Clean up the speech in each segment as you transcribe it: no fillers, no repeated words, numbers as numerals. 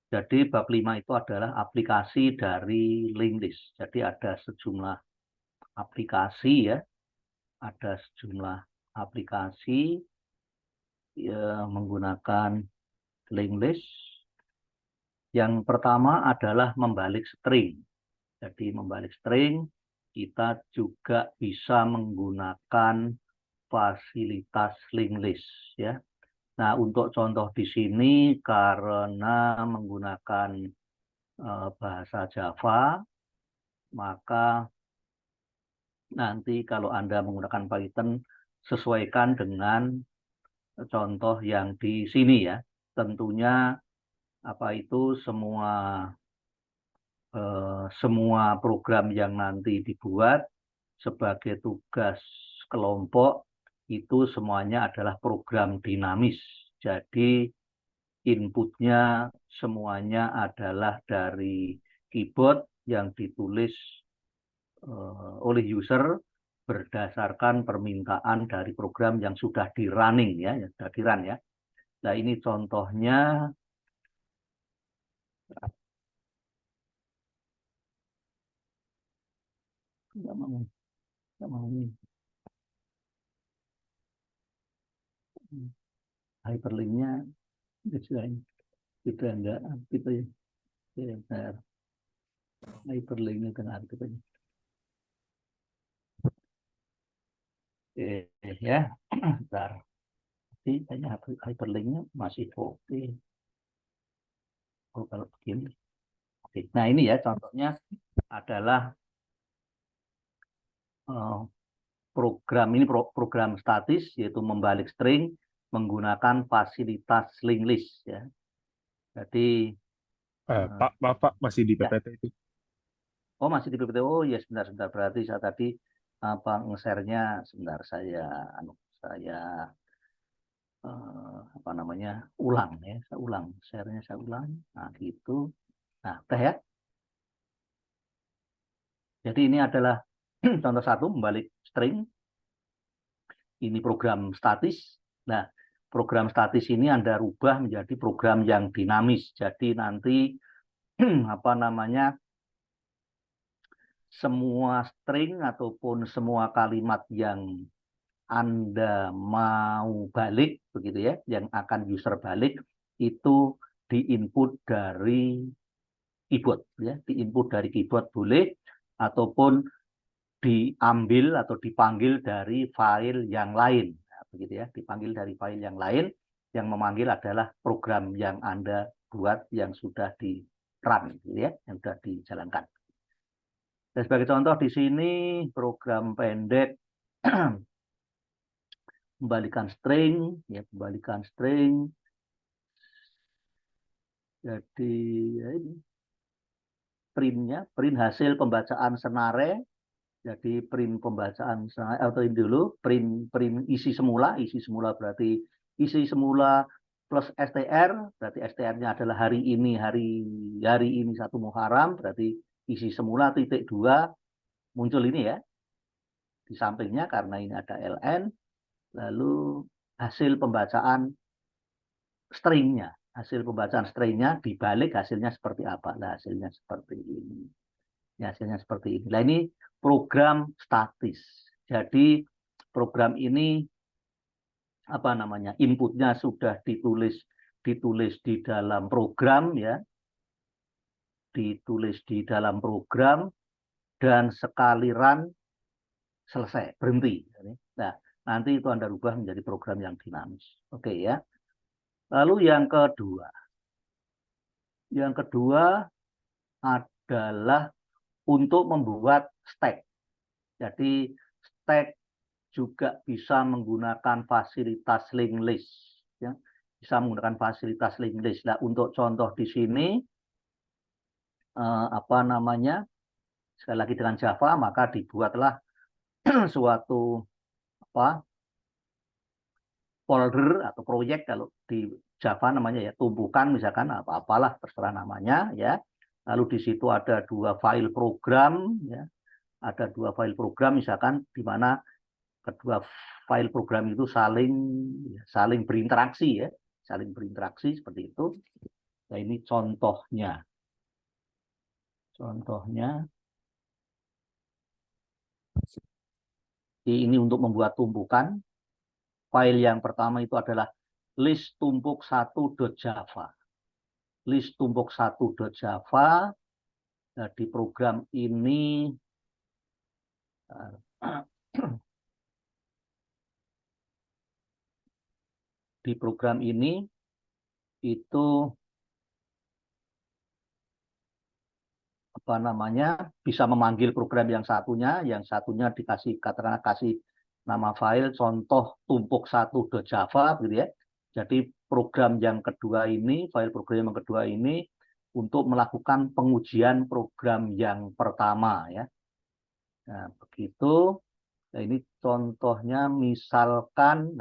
Jadi bab 5 itu adalah aplikasi dari linked list. Jadi ada sejumlah aplikasi ya, ada sejumlah aplikasi ya, menggunakan linked list. Yang pertama adalah membalik string. Jadi membalik string kita juga bisa menggunakan fasilitas linked list ya. Nah, untuk contoh di sini karena menggunakan bahasa Java, maka nanti kalau Anda menggunakan Python, sesuaikan dengan contoh yang di sini ya. Tentunya apa itu semua program yang nanti dibuat sebagai tugas kelompok itu semuanya adalah program dinamis. Jadi inputnya semuanya adalah dari keyboard yang ditulis oleh user berdasarkan permintaan dari program yang sudah di running ya, yang sudah di run ya. Nah ini contohnya. Nggak mau, nggak mau ini. Hyperlinknya kita enggak kita ya. Bentar. Hyperlinknya kan kita ya. Ya, bentar. Tapi kayaknya hyperlinknya masih oke. Oh, kalau begini. Oke. Nah ini ya contohnya adalah program ini program statis yaitu membalik string menggunakan fasilitas linked list ya. Jadi Pak, Bapak masih di ya, PPT itu. oh masih di PPT. Oh ya sebentar berarti saya tadi apa nge-share-nya sebentar saya apa namanya ulang ya, saya ulang share-nya saya ulang. Nah gitu. Nah udah ya. Jadi ini adalah contoh satu membalik string. Ini program statis. Nah, program statis ini Anda rubah menjadi program yang dinamis. Jadi nanti apa namanya semua string ataupun semua kalimat yang Anda mau balik begitu ya, yang akan user balik itu diinput dari keyboard ya, diinput dari keyboard boleh ataupun diambil atau dipanggil dari file yang lain. Nah, begitu ya, dipanggil dari file yang lain, yang memanggil adalah program yang Anda buat yang sudah di run, gitu ya, yang sudah dijalankan. Dan sebagai contoh di sini program pendek kembalikan string, ya kembalikan string. Jadi ya ini printnya, print hasil pembacaan senare. Jadi print pembacaan atau ini dulu print print isi semula berarti isi semula plus str berarti str-nya adalah hari ini 1 Muharram berarti isi semula titik 2 muncul ini ya di sampingnya karena ini ada ln lalu hasil pembacaan stringnya dibalik hasilnya seperti apa nah, hasilnya seperti ini ya, hasilnya seperti ini. Nah, ini program statis. Jadi program ini apa namanya? Inputnya sudah ditulis di dalam program ya, ditulis di dalam program dan sekali run selesai, berhenti. Nah, nanti itu Anda rubah menjadi program yang dinamis. Oke ya. Lalu yang kedua adalah untuk membuat stack. Jadi stack juga bisa menggunakan fasilitas linked list ya. Bisa menggunakan fasilitas linked list. Nah, untuk contoh di sini apa namanya? Sekali lagi dengan Java maka dibuatlah suatu apa? Folder atau proyek kalau di Java namanya ya tumpukan misalkan apa-apalah terserah namanya ya. Lalu di situ ada dua file program ya. Ada dua file program misalkan di mana kedua file program itu saling berinteraksi ya, saling berinteraksi seperti itu. Nah, ini contohnya. Contohnya, ini untuk membuat tumpukan. File yang pertama itu adalah list tumpuk 1.java. List tumpuk 1.java. Nah, di program ini di program ini itu apa namanya, bisa memanggil program yang satunya dikasih, katakanlah kasih nama file contoh tumpuk 1.java gitu ya. Jadi program yang kedua ini, file program yang kedua ini untuk melakukan pengujian program yang pertama ya. Nah, begitu. Nah, ini contohnya misalkan,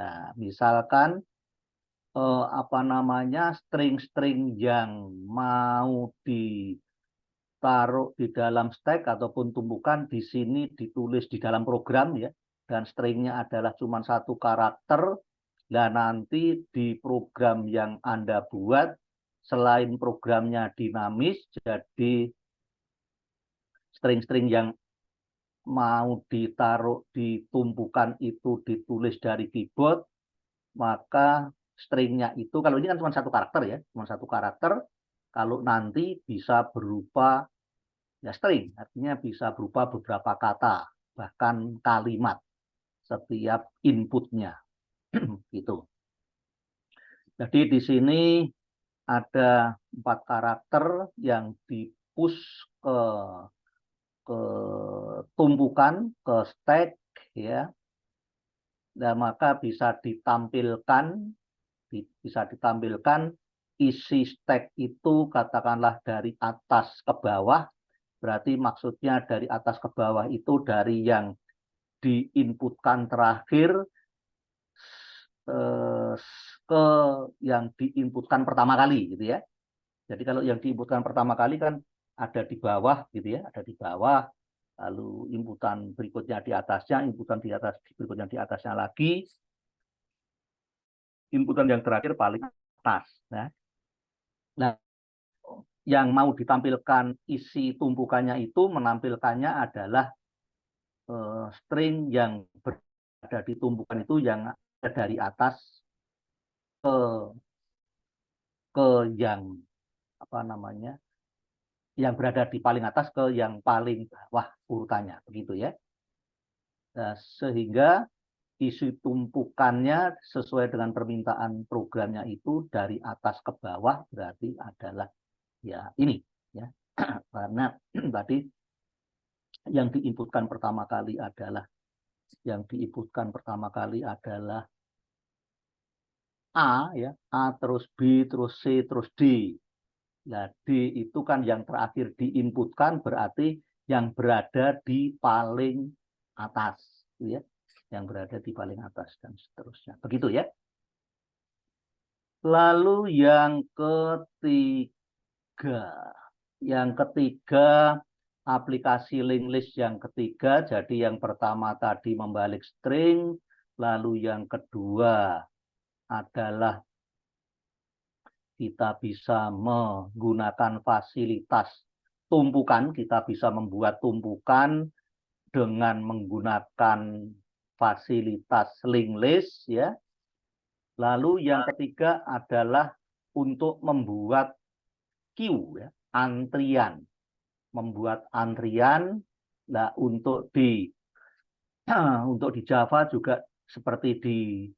apa namanya, string-string yang mau ditaruh di dalam stack ataupun tumpukan di sini ditulis di dalam program ya, dan stringnya adalah cuma 1 karakter. Dan nanti di program yang Anda buat, selain programnya dinamis, jadi string-string yang mau ditaruh di tumpukan itu ditulis dari keyboard, maka stringnya itu, kalau ini kan cuma 1 karakter ya, cuma 1 karakter, kalau nanti bisa berupa ya string, artinya bisa berupa beberapa kata, bahkan kalimat setiap inputnya. Gitu. Jadi di sini ada 4 karakter yang di-push ke tumpukan, ke stack ya. Nah, maka bisa ditampilkan isi stack itu katakanlah dari atas ke bawah. Berarti maksudnya dari atas ke bawah itu dari yang diinputkan terakhir ke yang diinputkan pertama kali gitu ya. Jadi kalau yang diinputkan pertama kali kan ada di bawah gitu ya, ada di bawah, lalu inputan berikutnya di atasnya, inputan di atas berikutnya di atasnya lagi, inputan yang terakhir paling atas. Nah, yang mau ditampilkan isi tumpukannya itu menampilkannya adalah string yang berada di tumpukan itu yang ada dari atas ke yang apa namanya, yang berada di paling atas ke yang paling bawah urutannya, begitu ya. Nah, sehingga isi tumpukannya sesuai dengan permintaan programnya itu dari atas ke bawah berarti adalah ya ini ya. Karena tadi yang diinputkan pertama kali adalah A ya, A terus B terus C terus D. Nah, D itu kan yang terakhir diinputkan berarti yang berada di paling atas, ya. Yang berada di paling atas dan seterusnya. Begitu ya. Lalu yang ketiga. Yang ketiga, aplikasi linked list yang ketiga. Jadi yang pertama tadi membalik string, lalu yang kedua adalah kita bisa menggunakan fasilitas tumpukan, kita bisa membuat tumpukan dengan menggunakan fasilitas linked list ya. Lalu yang ketiga adalah untuk membuat queue ya, antrian. Membuat antrian. Nah, untuk di Java juga seperti di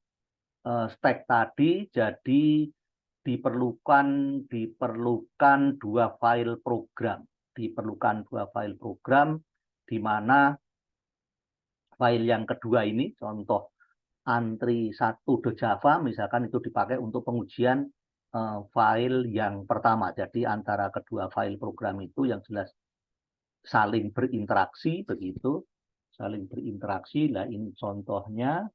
stack tadi, jadi diperlukan 2 file program. Diperlukan 2 file program di mana file yang kedua ini, contoh antri 1.java, misalkan itu dipakai untuk pengujian file yang pertama. Jadi antara kedua file program itu yang jelas saling berinteraksi, begitu. Saling berinteraksi. Nah, ini contohnya.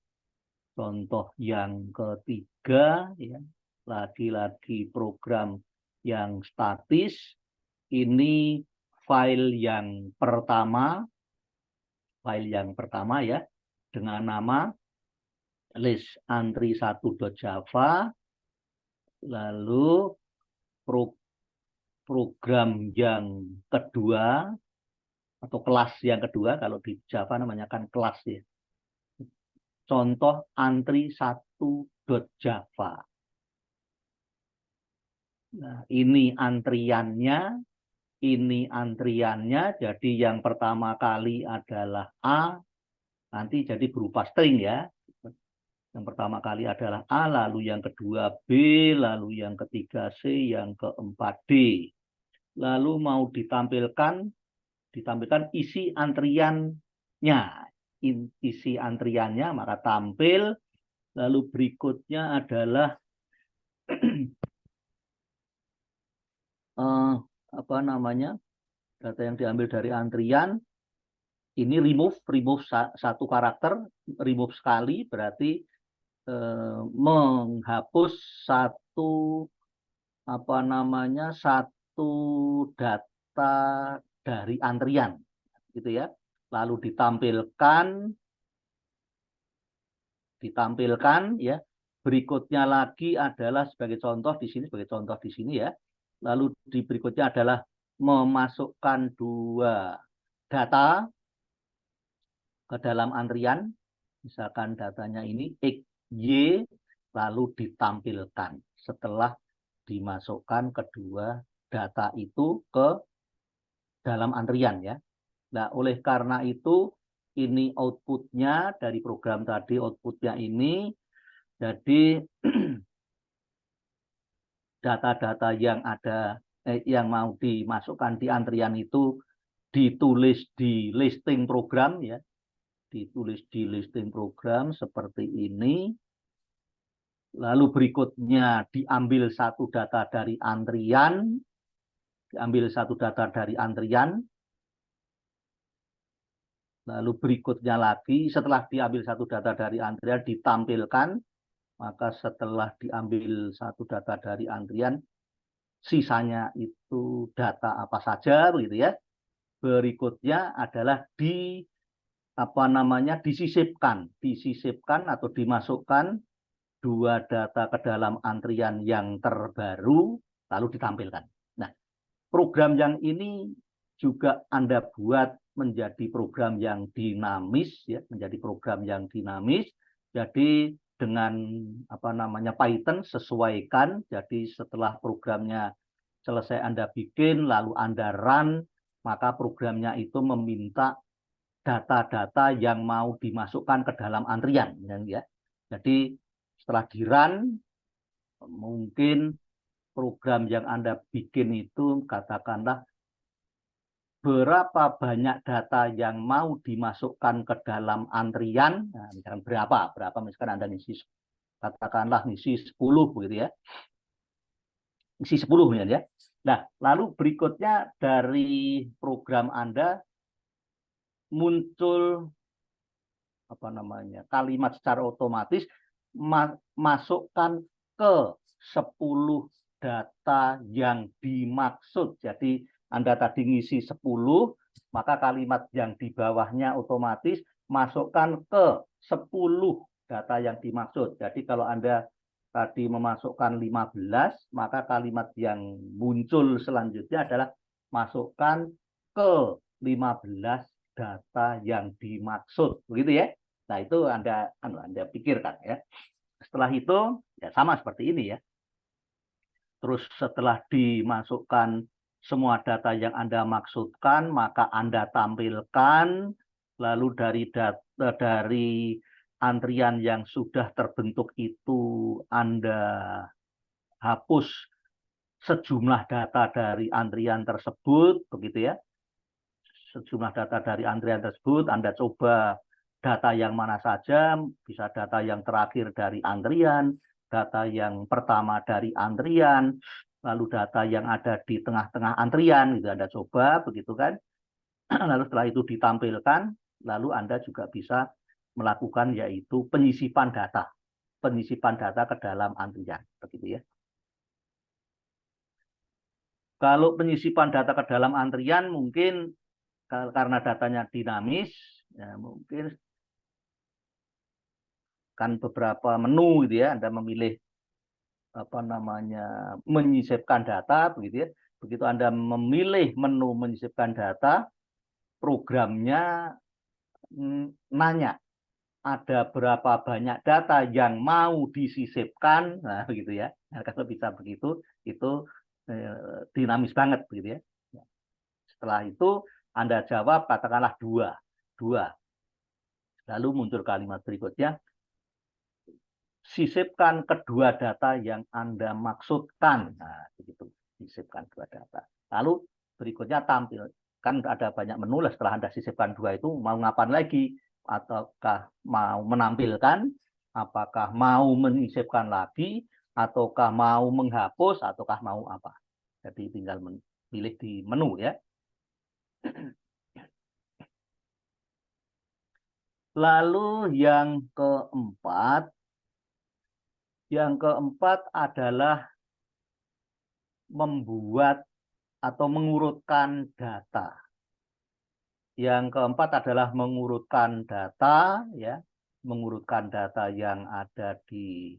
Contoh yang ketiga, ya, lagi-lagi program yang statis. Ini file yang pertama ya, dengan nama list antri 1.java. Lalu program yang kedua atau kelas yang kedua, kalau di Java namanya kan kelas ya. Contoh antri 1.java. Nah, ini antriannya, jadi yang pertama kali adalah A, nanti jadi berupa string ya. Yang pertama kali adalah A, lalu yang kedua B, lalu yang ketiga C, yang keempat D. Lalu mau ditampilkan isi antriannya. Isi antriannya, maka tampil. Lalu berikutnya adalah apa namanya, data yang diambil dari antrian. Ini remove satu karakter, remove sekali berarti menghapus satu satu data dari antrian, gitu ya. Lalu ditampilkan ya. Berikutnya lagi adalah sebagai contoh di sini ya. Lalu berikutnya adalah memasukkan dua data ke dalam antrian. Misalkan datanya ini X, Y, lalu ditampilkan setelah dimasukkan kedua data itu ke dalam antrian ya. Nah, oleh karena itu ini outputnya dari program tadi, outputnya ini jadi data-data yang ada yang mau dimasukkan di antrian itu ditulis di listing program ya, ditulis di listing program seperti ini. Lalu berikutnya diambil satu data dari antrian, lalu berikutnya lagi setelah diambil satu data dari antrian ditampilkan, maka setelah diambil satu data dari antrian sisanya itu data apa saja begitu ya. Berikutnya adalah disisipkan atau dimasukkan dua data ke dalam antrian yang terbaru lalu ditampilkan. Nah, program yang ini juga Anda buat menjadi program yang dinamis ya, menjadi program yang dinamis. Jadi dengan Python sesuaikan. Jadi setelah programnya selesai Anda bikin lalu Anda run, maka programnya itu meminta data-data yang mau dimasukkan ke dalam antrian ya. Jadi setelah di-run mungkin program yang Anda bikin itu katakanlah berapa banyak data yang mau dimasukkan ke dalam antrian. Nah, misalkan berapa misalkan Anda katakanlah ngisi 10 begitu ya. Isi 10 ya. Nah, lalu berikutnya dari program Anda muncul kalimat secara otomatis masukkan ke 10 data yang dimaksud. Jadi Anda tadi ngisi 10, maka kalimat yang di bawahnya otomatis masukkan ke 10 data yang dimaksud. Jadi kalau Anda tadi memasukkan 15, maka kalimat yang muncul selanjutnya adalah masukkan ke 15 data yang dimaksud. Begitu ya. Nah, itu Anda pikirkan ya. Setelah itu ya sama seperti ini ya. Terus setelah dimasukkan semua data yang Anda maksudkan, maka Anda tampilkan, lalu dari antrian yang sudah terbentuk itu Anda hapus sejumlah data dari antrian tersebut, begitu ya. Sejumlah data dari antrian tersebut, Anda coba data yang mana saja, bisa data yang terakhir dari antrian, data yang pertama dari antrian, lalu data yang ada di tengah-tengah antrian, gitu Anda coba, begitu kan. Lalu setelah itu ditampilkan, lalu Anda juga bisa melakukan yaitu penyisipan data ke dalam antrian, begitu ya. Kalau penyisipan data ke dalam antrian mungkin karena datanya dinamis, ya mungkin kan beberapa menu gitu ya, Anda memilih menyisipkan data begitu ya. begitu Anda memilih menu menyisipkan data, programnya nanya ada berapa banyak data yang mau disisipkan, nah begitu ya. Nah, kalau bisa begitu, itu dinamis banget begitu ya. Setelah itu Anda jawab katakanlah dua. Lalu muncul kalimat berikutnya, sisipkan kedua data yang Anda maksudkan. Nah, begitu, sisipkan dua data. Lalu berikutnya tampil, kan ada banyak menu lah setelah Anda sisipkan dua itu, mau ngapain lagi? Ataukah mau menampilkan, apakah mau menyisipkan lagi, ataukah mau menghapus, ataukah mau apa. Jadi tinggal pilih di menu ya. Lalu yang keempat adalah membuat atau mengurutkan data. Yang keempat adalah mengurutkan data, ya, mengurutkan data yang ada di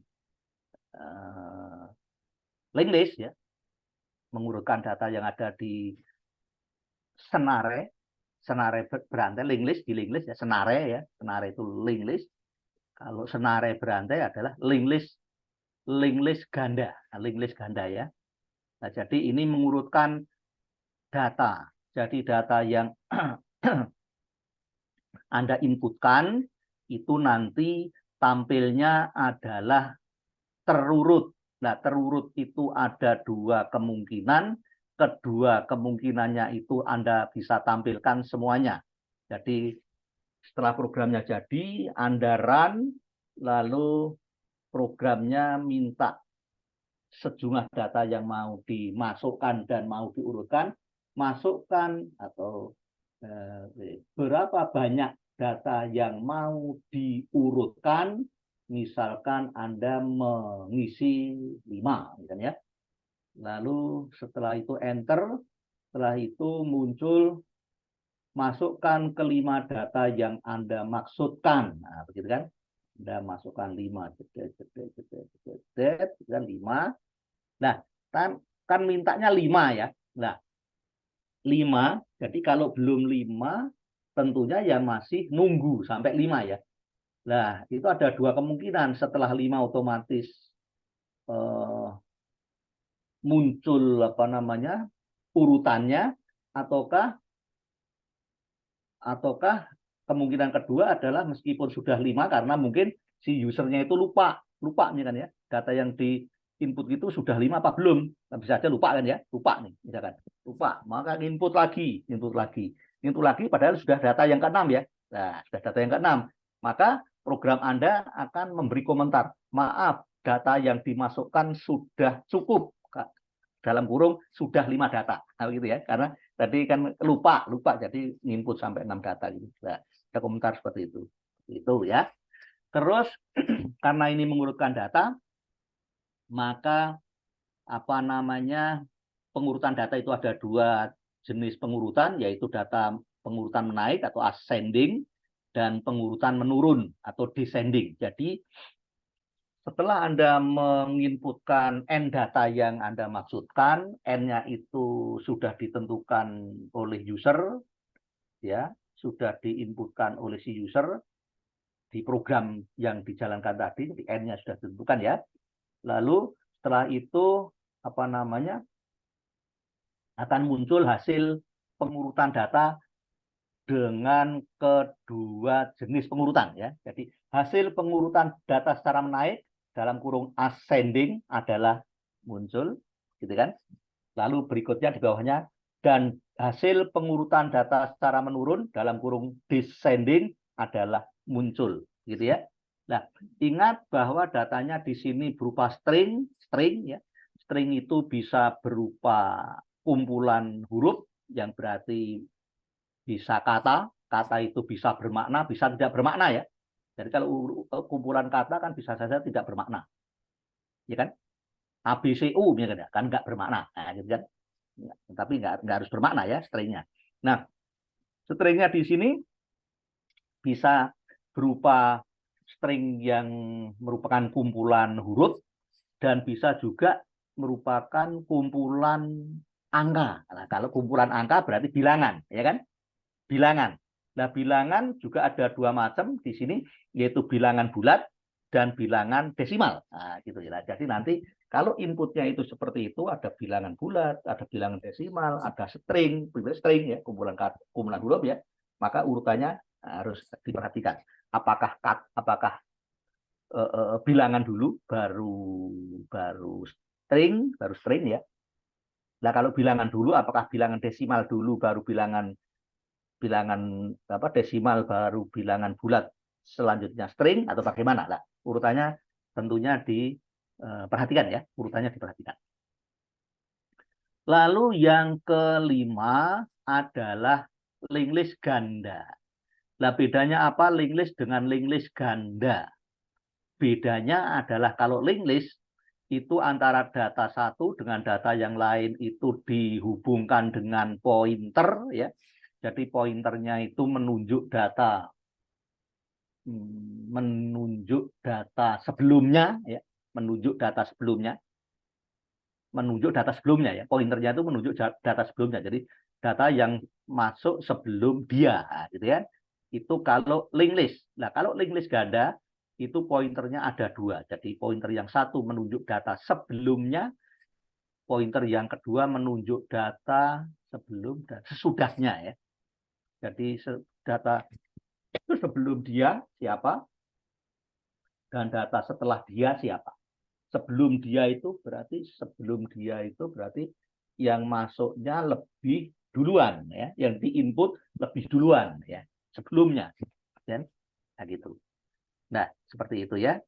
linked list, ya, mengurutkan data yang ada di senare berantai, linked list di linked list ya, senare ya, senare itu linked list. Kalau senare berantai adalah linked list ganda, linked list ganda ya. Nah, jadi ini mengurutkan data. Jadi data yang Anda inputkan itu nanti tampilnya adalah terurut. Nah, terurut itu ada dua kemungkinan. Kedua kemungkinannya itu Anda bisa tampilkan semuanya. Jadi setelah programnya jadi, Anda run, lalu programnya minta sejumlah data yang mau dimasukkan dan mau diurutkan, masukkan atau berapa banyak data yang mau diurutkan, misalkan Anda mengisi 5, misalnya. Lalu setelah itu enter, setelah itu muncul masukkan ke 5 data yang Anda maksudkan. Nah, begitu kan? Anda masukkan 5, kan 5. Nah, kan mintanya 5 ya. Nah, 5, jadi kalau belum 5, tentunya ya masih nunggu sampai 5 ya. Nah, itu ada dua kemungkinan. Setelah 5 otomatis muncul apa namanya urutannya, ataukah kemungkinan kedua adalah meskipun sudah 5 karena mungkin si usernya itu lupa nih kan ya, data yang di input itu sudah 5 apa belum, bisa saja lupa kan ya, lupa nih misalkan, lupa, maka input lagi padahal sudah data yang ke-6 ya. Nah, sudah data yang ke-6, maka program Anda akan memberi komentar, maaf, data yang dimasukkan sudah cukup, dalam kurung sudah 5 data. Nah, gitu ya, karena tadi kan lupa jadi input sampai 6 data gitu. Nah, ada komentar seperti itu. Itu ya. Terus karena ini mengurutkan data, maka apa namanya pengurutan data itu ada dua jenis pengurutan, yaitu data pengurutan menaik atau ascending dan pengurutan menurun atau descending. Jadi setelah Anda menginputkan N data yang Anda maksudkan, N-nya itu sudah ditentukan oleh user, ya, sudah diinputkan oleh si user di program yang dijalankan tadi, jadi N-nya sudah ditentukan ya. Lalu setelah itu apa namanya akan muncul hasil pengurutan data dengan kedua jenis pengurutan ya. Jadi hasil pengurutan data secara menaik dalam kurung ascending adalah muncul, gitu kan? Lalu berikutnya di bawahnya, dan hasil pengurutan data secara menurun dalam kurung descending adalah muncul, gitu ya. Nah, ingat bahwa datanya di sini berupa string ya. String itu bisa berupa kumpulan huruf yang berarti bisa kata itu bisa bermakna, bisa tidak bermakna ya. Jadi kalau kumpulan kata kan bisa saja tidak bermakna, ya kan? ABCU misalnya kan nggak bermakna, nah, gitu kan? Tapi nggak harus bermakna ya stringnya. Nah, stringnya di sini bisa berupa string yang merupakan kumpulan huruf dan bisa juga merupakan kumpulan angka. Nah, kalau kumpulan angka berarti bilangan, ya kan? Bilangan. Nah, bilangan juga ada dua macam di sini, yaitu bilangan bulat dan bilangan desimal. Nah, gitu ya. Jadi nanti kalau inputnya itu seperti itu, ada bilangan bulat, ada bilangan desimal, ada string, string ya, kumpulan huruf ya, maka urutannya harus diperhatikan. Apakah bilangan dulu, baru string ya. Nah, kalau bilangan dulu, apakah bilangan desimal dulu, baru bilangan desimal, baru bilangan bulat, selanjutnya string, atau bagaimana lah urutannya? Tentunya diperhatikan ya, urutannya diperhatikan. Lalu yang kelima adalah linked list ganda. Nah, bedanya apa linked list dengan linked list ganda? Bedanya adalah kalau linked list itu antara data satu dengan data yang lain itu dihubungkan dengan pointer ya. Jadi pointernya itu menunjuk data sebelumnya ya, menunjuk data sebelumnya ya. Pointernya itu menunjuk data sebelumnya. Jadi data yang masuk sebelum dia, gitu ya. Itu kalau linked list. Nah, kalau linked list ganda itu pointernya ada dua. Jadi pointer yang satu menunjuk data sebelumnya, pointer yang kedua menunjuk data sebelum dan sesudahnya ya. Jadi data sebelum dia siapa dan data setelah dia siapa. Sebelum dia itu berarti yang masuknya lebih duluan ya, yang diinput lebih duluan ya, sebelumnya. Ya. Nah, gitu. Nah, seperti itu ya.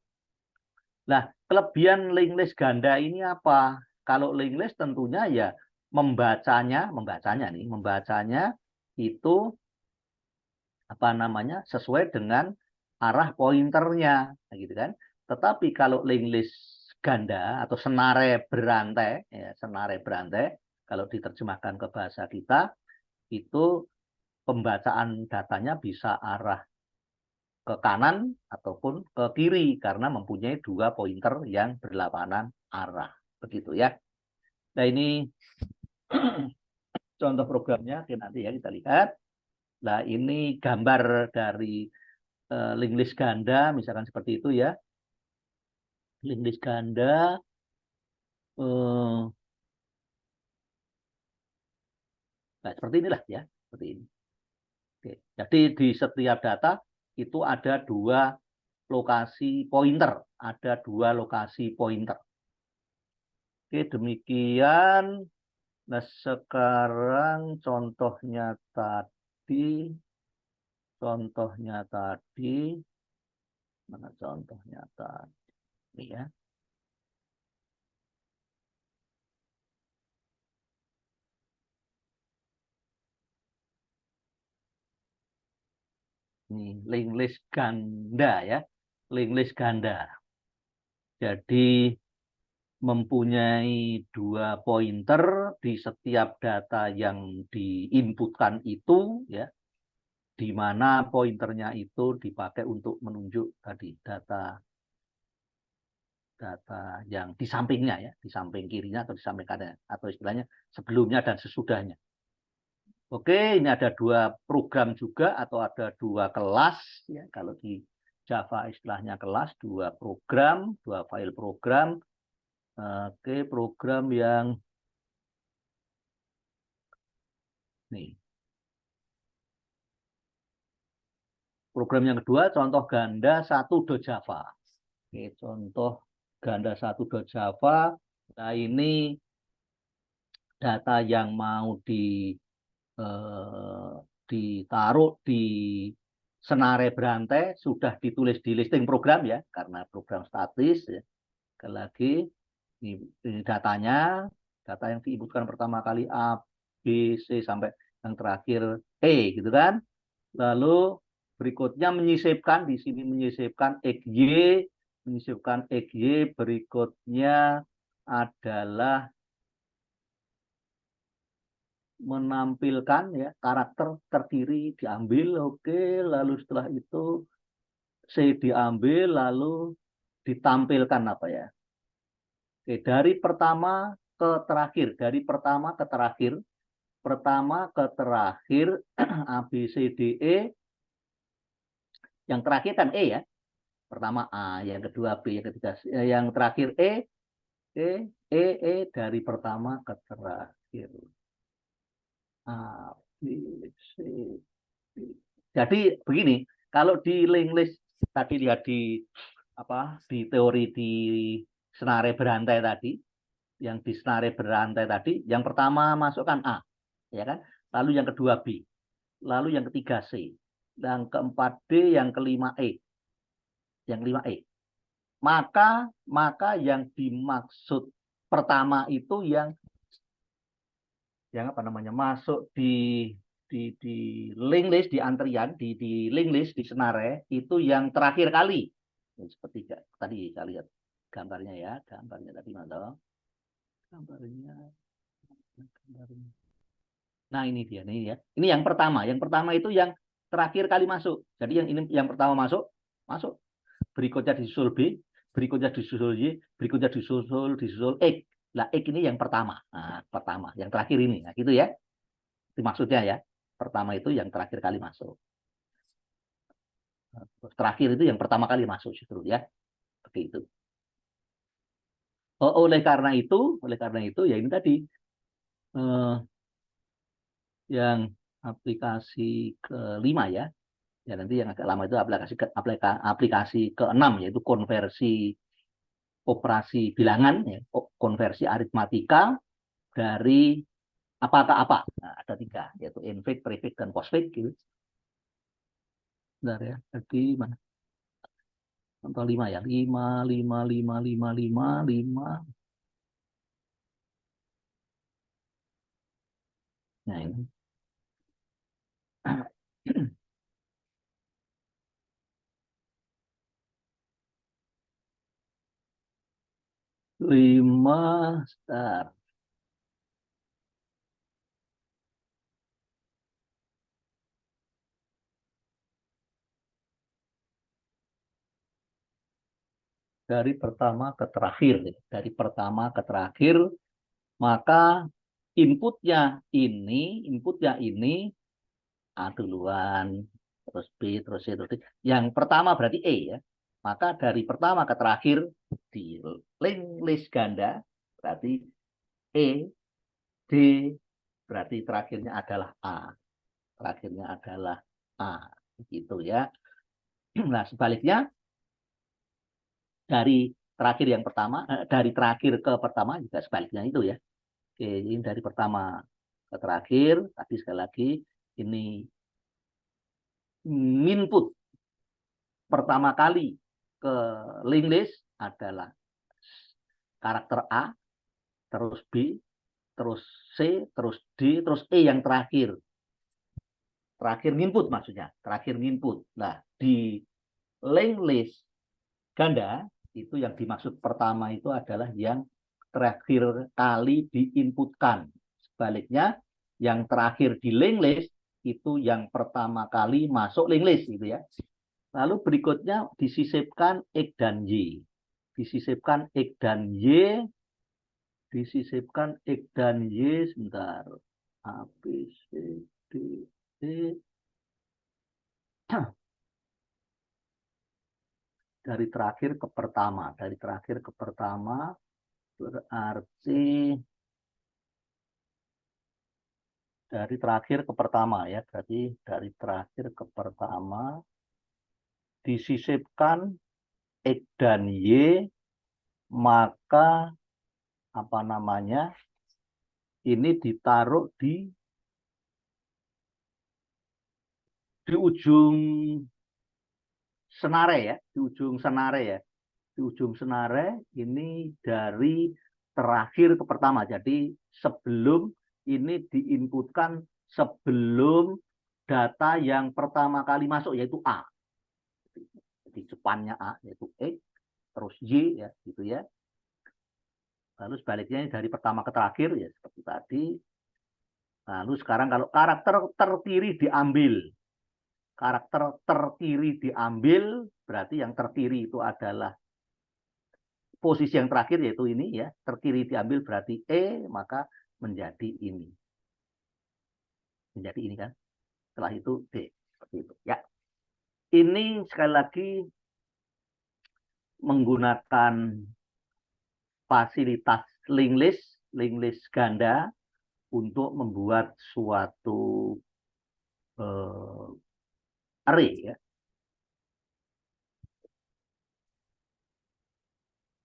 Nah, kelebihan linked list ganda ini apa? Kalau linked list tentunya ya membacanya itu apa namanya sesuai dengan arah pointernya, gitu kan. Tetapi kalau linked list ganda atau senare berantai, ya, senare berantai, kalau diterjemahkan ke bahasa kita itu pembacaan datanya bisa arah ke kanan ataupun ke kiri karena mempunyai dua pointer yang berlawanan arah, begitu ya. Nah, ini contoh programnya, nanti ya kita lihat. Nah, ini gambar dari linked list ganda, misalkan seperti itu ya. Linked list ganda, nah seperti inilah ya, seperti ini. Oke. Jadi di setiap data itu ada dua lokasi pointer, Oke, demikian. Nah, sekarang contohnya tadi, mana contohnya tadi ya? Ini linked list ganda ya, linked list ganda. Jadi mempunyai dua pointer di setiap data yang diinputkan itu ya, di mana pointernya itu dipakai untuk menunjuk tadi data yang di sampingnya ya, di samping kirinya atau di samping kanan, atau istilahnya sebelumnya dan sesudahnya. Oke, ini ada dua program juga atau ada dua kelas ya, kalau di Java istilahnya kelas, dua file program. Oke, program yang nih. Program yang kedua, contoh ganda 1.java. Oke, contoh ganda 1.java. Nah, ini data yang mau ditaruh di senare berantai sudah ditulis di listing program ya, karena program statis ya. Sekali lagi, ini datanya, data yang diinputkan pertama kali A, B, C sampai yang terakhir E, gitu kan. Lalu berikutnya menyisipkan, di sini menyisipkan XY, berikutnya adalah menampilkan ya karakter terdiri diambil, oke, lalu setelah itu C diambil, lalu ditampilkan apa ya. Oke, dari pertama ke terakhir, dari pertama ke terakhir, A, B, C, D, E, yang terakhir kan E ya, pertama A, yang kedua B, yang ketiga C, yang terakhir E dari pertama ke terakhir. A, B, C, D. Jadi begini, kalau di link list tadi lihat di apa di teori di senare berantai tadi, yang di senare berantai tadi, yang pertama masukkan A, ya kan? Lalu yang kedua B, lalu yang ketiga C, yang keempat D, yang kelima E, yang kelima E. Maka yang dimaksud pertama itu yang apa namanya masuk di link list di antrian di link list di senare itu yang terakhir kali. Seperti tadi saya lihat gambarnya ya, gambarnya tadi mana? Gambarnya. Nah, ini dia nih ya. Ini yang pertama. Yang pertama itu yang terakhir kali masuk. Jadi yang ini yang pertama masuk. Berikutnya disusul B, berikutnya disusul Y, berikutnya disusul X. Nah, X ini yang pertama. Nah, pertama, yang terakhir ini. Nah, gitu ya. Itu maksudnya ya. Pertama itu yang terakhir kali masuk. Terakhir itu yang pertama kali masuk justru ya. Seperti itu. Oleh karena itu ya ini tadi yang aplikasi kelima ya. Ya nanti yang agak lama itu aplikasi ke-6 yaitu konversi operasi bilangan ya, konversi aritmatika dari apa ke apa. Nah, ada 3 yaitu infix, prefix dan postfix gitu. Bentar ya. Jadi mana? Contoh 5 ya. 5 5 5 5 5 5. Nah, ini. Lima start. Dari pertama ke terakhir. Dari pertama ke terakhir, maka inputnya ini A duluan, terus B, terus C, terus D. Yang pertama berarti E ya. Maka dari pertama ke terakhir di link list ganda berarti E, D, berarti terakhirnya adalah A. Terakhirnya adalah A. Gitu ya. Nah, sebaliknya dari terakhir yang pertama, dari terakhir ke pertama juga sebaliknya itu ya. Oke, ini dari pertama ke terakhir, tadi sekali lagi ini input pertama kali ke link list adalah karakter A, terus B, terus C, terus D, terus E yang terakhir. Terakhir input maksudnya, terakhir input. Nah, di link list ganda itu yang dimaksud pertama itu adalah yang terakhir kali diinputkan. Sebaliknya, yang terakhir di link list itu yang pertama kali masuk link list gitu ya. Lalu berikutnya disisipkan X dan Y. Disisipkan X dan Y. Disisipkan X dan Y. Sebentar. A, B, C, D, E. Dari terakhir ke pertama. Dari terakhir ke pertama berarti dari terakhir ke pertama ya. Berarti dari terakhir ke pertama disisipkan X dan Y, maka apa namanya ini ditaruh di ujung senare ya, di ujung senare ya. Di ujung senare ini dari terakhir ke pertama. Jadi sebelum ini diinputkan sebelum data yang pertama kali masuk yaitu A. Jadi depannya A yaitu X, terus Y ya gitu ya. Lalu sebaliknya dari pertama ke terakhir ya seperti tadi. Lalu sekarang kalau karakter terkiri diambil. Karakter terkiri diambil berarti yang terkiri itu adalah posisi yang terakhir yaitu ini ya, terkiri diambil berarti E, maka menjadi ini. Menjadi ini kan. Setelah itu D. Seperti itu. Ya. Ini sekali lagi menggunakan fasilitas linked list ganda untuk membuat suatu array ya,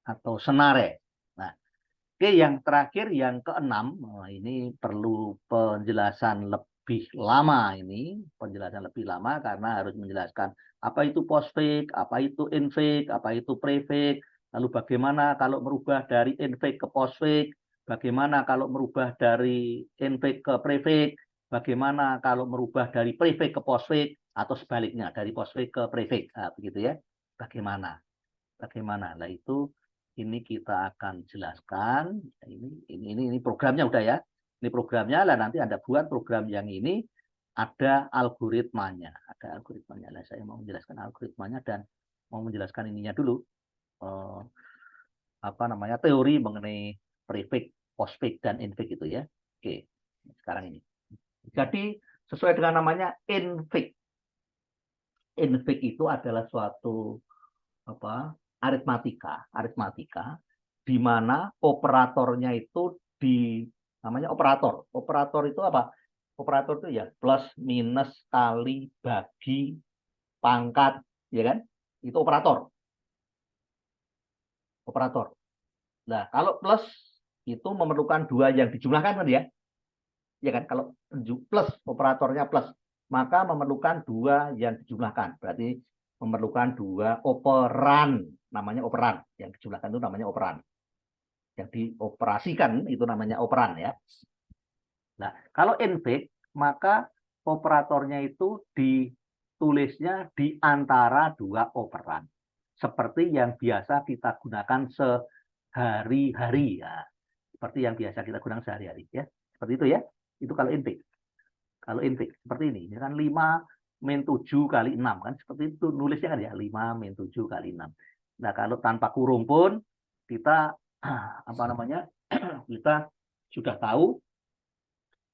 atau senare. Nah, oke, yang terakhir yang keenam, ini perlu penjelasan lebih lama ini, penjelasan lebih lama karena harus menjelaskan apa itu postfix, apa itu infix, apa itu prefix, lalu bagaimana kalau merubah dari infix ke postfix, bagaimana kalau merubah dari infix ke prefix, bagaimana kalau merubah dari prefix ke postfix atau sebaliknya dari postfix ke prefix, nah, begitu ya. Bagaimana? Nah itu ini kita akan jelaskan. Ini programnya udah ya. Ini programnya lah, nanti Anda buat program yang ini ada algoritmanya. Ada algoritmanya. Nah, saya mau menjelaskan algoritmanya dan mau menjelaskan ininya dulu. Apa namanya? Teori mengenai prefix, postfix dan infix itu ya. Oke. Sekarang ini. Jadi sesuai dengan namanya infix. Infix itu adalah suatu aritmatika di mana operatornya itu namanya operator. Operator itu apa? Operator itu ya plus, minus, kali, bagi, pangkat, ya kan? Itu operator. Operator. Nah, kalau plus itu memerlukan dua yang dijumlahkan kan ya? Ya kan? Kalau plus, operatornya plus, maka memerlukan dua yang dijumlahkan. Berarti memerlukan dua operan, namanya operan. Yang dijumlahkan itu namanya operan. Yang dioperasikan itu namanya operan ya. Nah, kalau infix, maka operatornya itu ditulisnya di antara dua operan. Seperti yang biasa kita gunakan sehari-hari ya. Seperti yang biasa kita gunakan sehari-hari ya. Seperti itu ya. Itu kalau infix. Kalau infix seperti ini, ya kan 5 min 7 kali 6 kan, seperti itu nulisnya kan ya, 5 min 7 kali 6. Nah, kalau tanpa kurung pun kita apa namanya? Kita sudah tahu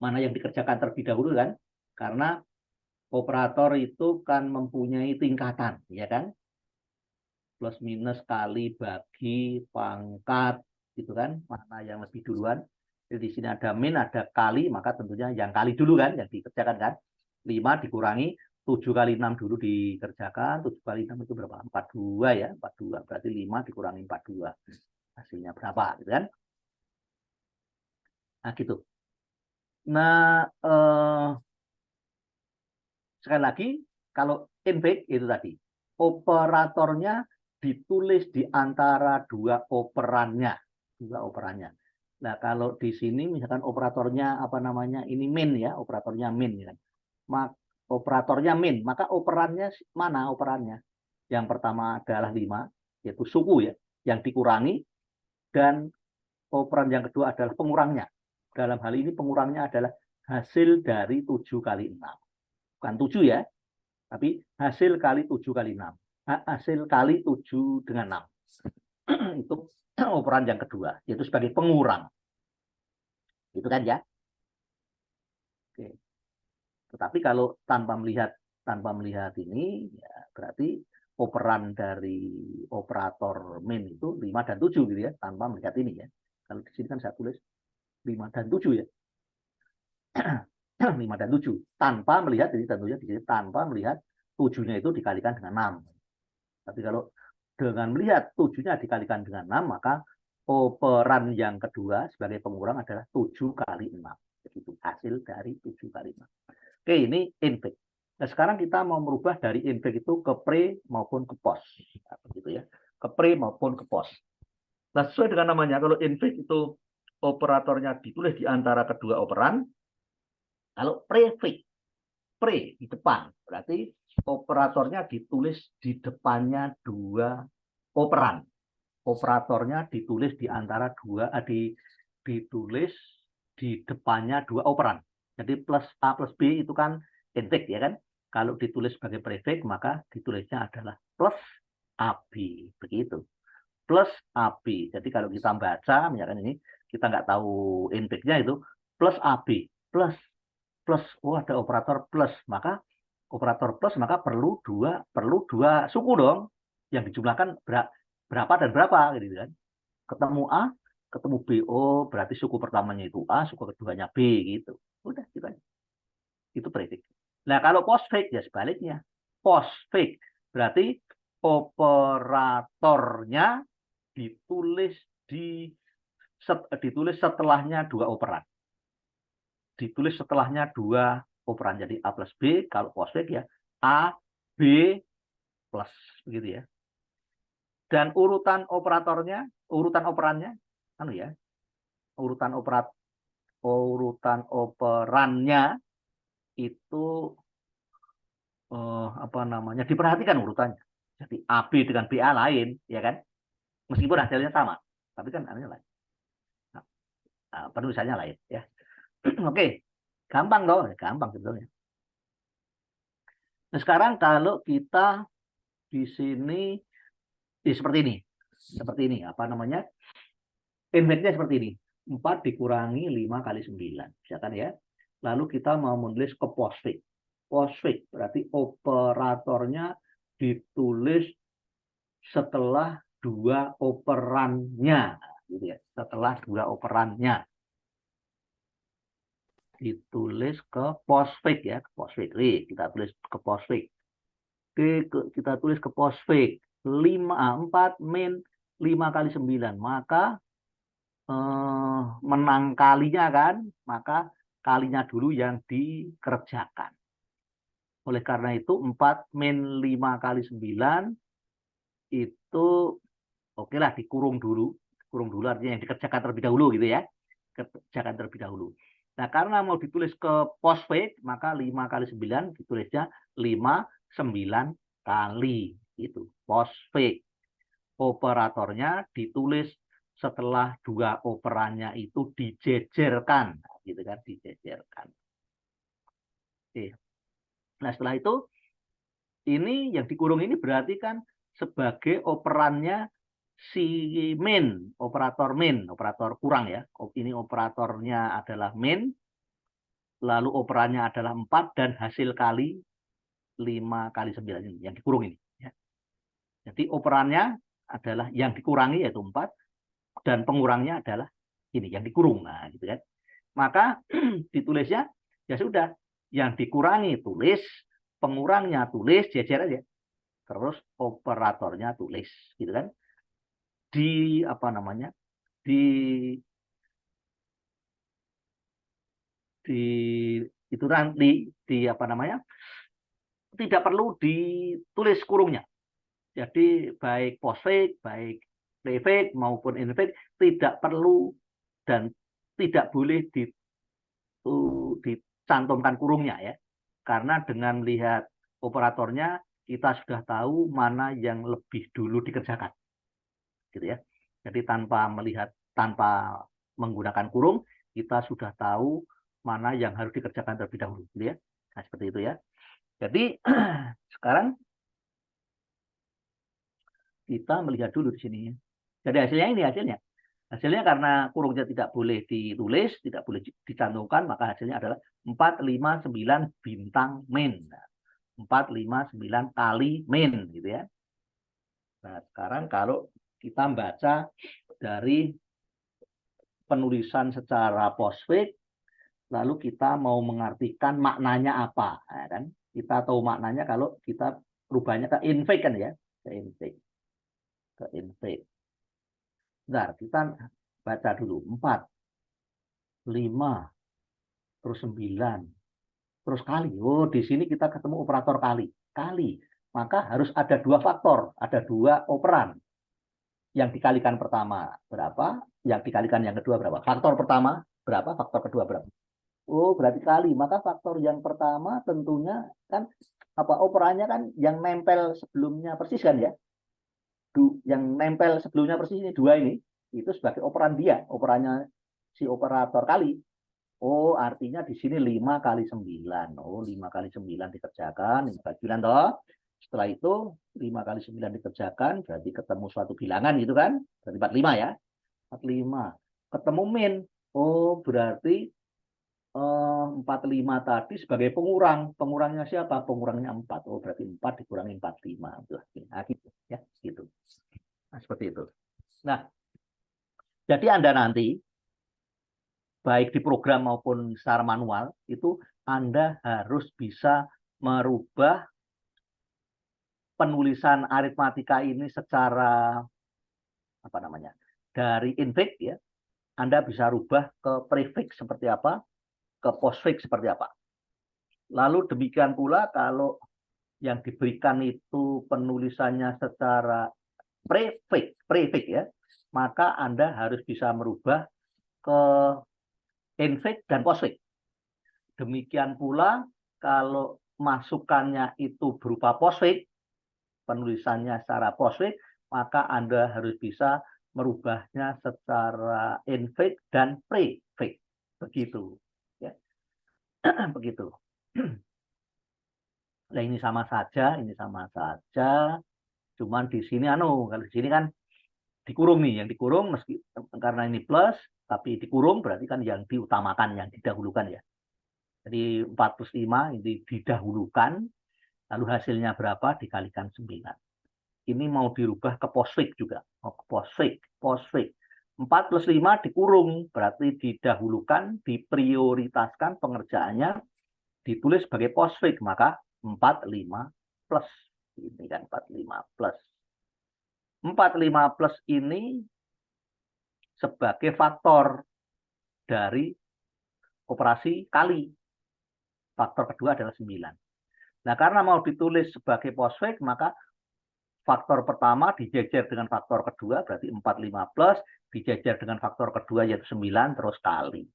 mana yang dikerjakan terlebih dahulu kan? Karena operator itu kan mempunyai tingkatan, ya kan? Plus minus kali bagi pangkat gitu kan, mana yang lebih duluan. Jadi di sini ada min, ada kali, maka tentunya yang kali dulu kan, yang dikerjakan kan. 5 dikurangi 7 kali 6 dulu dikerjakan. 7 kali 6 itu berapa? 42 ya, 42. Berarti 5 dikurangi 42. Hasilnya berapa gitu kan? Nah, gitu. Nah, sekali lagi, kalau infix itu tadi, operatornya ditulis di antara dua operannya. Dua operannya. Nah, kalau di sini misalkan operatornya apa namanya? Ini min ya, operatornya min ya. Operatornya min, maka operannya mana operannya? Yang pertama adalah 5, yaitu suku ya, yang dikurangi, dan operan yang kedua adalah pengurangnya. Dalam hal ini pengurangnya adalah hasil dari 7 kali 6. Bukan 7 ya, tapi hasil kali 7 kali 6. Hasil kali 7 dengan 6. Itu operan yang kedua, yaitu sebagai pengurang. Itu kan ya. Oke. Tetapi kalau tanpa melihat ini, ya berarti operan dari operator min itu 5 dan 7 gitu ya, tanpa melihat ini ya. Kalau di sini kan saya tulis 5 dan 7 ya. 5 dan 7 tanpa melihat, jadi tentunya di sini tanpa melihat 7-nya itu dikalikan dengan 6. Tapi kalau dengan melihat 7-nya dikalikan dengan 6, maka operan yang kedua sebagai pengurang adalah 7 kali 6. Begitu hasil dari 7 kali 6. Oke, ini infix. Nah, sekarang kita mau merubah dari infix itu ke pre maupun ke post. Nah, begitu ya. Ke pre maupun ke post. Nah, sesuai dengan namanya, kalau infix itu operatornya ditulis di antara kedua operan. Kalau prefix, pre di depan, berarti operatornya ditulis di depannya dua operan. Operatornya ditulis di antara dua, ditulis di depannya dua operan. Jadi plus A plus B itu kan infix ya kan. Kalau ditulis sebagai prefix, maka ditulisnya adalah plus AB. Begitu. plus AB. Jadi kalau kita baca, misalkan ini, kita nggak tahu intake-nya itu, plus AB, plus, oh ada operator plus, maka operator plus, maka perlu dua suku dong, yang dijumlahkan berapa dan berapa, gitu kan. Ketemu A, ketemu B, oh berarti suku pertamanya itu A, suku keduanya B, gitu. Udah, gitu aja. Itu predik. Nah, kalau postfix ya sebaliknya. Postfix berarti operatornya ditulis ditulis setelahnya dua operan. Ditulis setelahnya dua operan. Jadi A plus B, kalau postfix ya A, B plus, begitu ya. Dan urutan operatornya, urutan operannya, anu ya, urutan operannya itu apa namanya, diperhatikan urutannya. Jadi AB dengan BA lain, ya kan? Meskipun hasilnya sama, tapi kan anunya lain. Penulisannya lain, ya. Oke, gampang dong, gampang sebetulnya. Nah, sekarang kalau kita di sini seperti ini, apa namanya? Indeksnya seperti ini. 4 dikurangi 5 kali 9, misalkan ya. Lalu kita mau menulis ke postfix. Postfix berarti operatornya ditulis setelah dua operannya, gitu ya. Setelah dua operannya ditulis ke postfix ya, ke postfix. Kita tulis ke postfix. Kita tulis ke postfix 4 min 5 kali 9, maka menang kalinya kan, maka kalinya dulu yang dikerjakan. Oleh karena itu 4 min 5 kali 9 itu oke lah dikurung dulu. Kurung dulu artinya yang dikerjakan terlebih dahulu gitu ya. Kerjakan terlebih dahulu. Nah, karena mau ditulis ke postfix, maka 5 kali 9 ditulisnya 5 9 kali. Itu postfix. Operatornya ditulis setelah dua operannya itu dijejerkan, gitu kan, dijejerkan. Oke. Nah, setelah itu ini yang dikurung ini berarti kan sebagai operannya si min, operator kurang ya. Ini operatornya adalah min, lalu operannya adalah 4 dan hasil kali 5 kali 9 ini yang dikurung ini ya. Jadi operannya adalah yang dikurangi yaitu 4 dan pengurangnya adalah ini yang dikurung. Nah, gitu kan. Maka ditulisnya ya sudah, yang dikurangi tulis, pengurangnya tulis, jejer aja. Terus operatornya tulis, gitu kan. Di apa namanya? Di itu nanti di apa namanya? Tidak perlu ditulis kurungnya. Jadi baik postfix, baik prefix maupun infix tidak perlu dan tidak boleh dicantumkan kurungnya ya. Karena dengan melihat operatornya kita sudah tahu mana yang lebih dulu dikerjakan. Gitu ya. Jadi tanpa menggunakan kurung kita sudah tahu mana yang harus dikerjakan terlebih dahulu, gitu ya. Nah, seperti itu ya. Jadi sekarang kita melihat dulu di sini. Jadi hasilnya ini hasilnya. Hasilnya karena kurungnya tidak boleh ditulis, tidak boleh dicantumkan, maka hasilnya adalah 459 bintang min. 459 kali min, gitu ya. Nah, sekarang kalau kita baca dari penulisan secara postfix, lalu kita mau mengartikan maknanya apa, ya kan? Kita tahu maknanya kalau kita rubahnya ke infix kan ya, ke infix. Bentar, kita baca dulu 4, 5, terus 9, terus kali. Oh, di sini kita ketemu operator kali. Kali. Maka harus ada dua faktor, ada dua operan. Yang dikalikan pertama berapa, yang dikalikan yang kedua berapa. Faktor pertama berapa, faktor kedua berapa. Oh, berarti kali. Maka faktor yang pertama tentunya kan apa, operannya kan yang nempel sebelumnya persis kan ya. Yang nempel sebelumnya persis ini dua ini, itu sebagai operan dia, operannya si operator kali. Oh, artinya di sini 5 kali 9. Oh, 5 kali 9 dikerjakan, 5 kali 9 toh. Setelah itu 5 kali 9 dikerjakan, berarti ketemu suatu bilangan gitu kan. Berarti 45 ya. 45. Ketemu min. Oh, berarti 45 tadi sebagai pengurang. Pengurangnya siapa? Pengurangnya 4. Oh, berarti 4 dikurangi 45. Nah, gitu ya, gitu. Nah, seperti itu. Nah, jadi Anda nanti baik di program maupun secara manual itu Anda harus bisa merubah penulisan aritmatika ini secara apa namanya? Dari infix ya. Anda bisa rubah ke prefix seperti apa, ke postfix seperti apa. Lalu demikian pula kalau yang diberikan itu penulisannya secara prefix ya, maka Anda harus bisa merubah ke infix dan postfix. Demikian pula kalau masukannya itu berupa postfix, penulisannya secara postfix, maka Anda harus bisa merubahnya secara infix dan prefix. Begitu. Ya. Begitu. Nah, ini sama saja, ini sama saja. Cuman di sini kalau di sini kan dikurung nih, yang dikurung meski karena ini plus, tapi dikurung berarti kan yang diutamakan, yang didahulukan ya. Jadi 4 plus 5 ini didahulukan, lalu hasilnya berapa dikalikan 9. Ini mau dirubah ke postfix juga. Mau ke postfix. 4 plus 5 dikurung, berarti didahulukan, diprioritaskan pengerjaannya, ditulis sebagai postfix, maka 45 plus. Ini kan 45 plus. 45 plus ini sebagai faktor dari operasi kali. Faktor kedua adalah 9. Nah, karena mau ditulis sebagai postfix, maka faktor pertama dijejer dengan faktor kedua, berarti 45 plus, dijejer dengan faktor kedua yaitu 9, terus kali.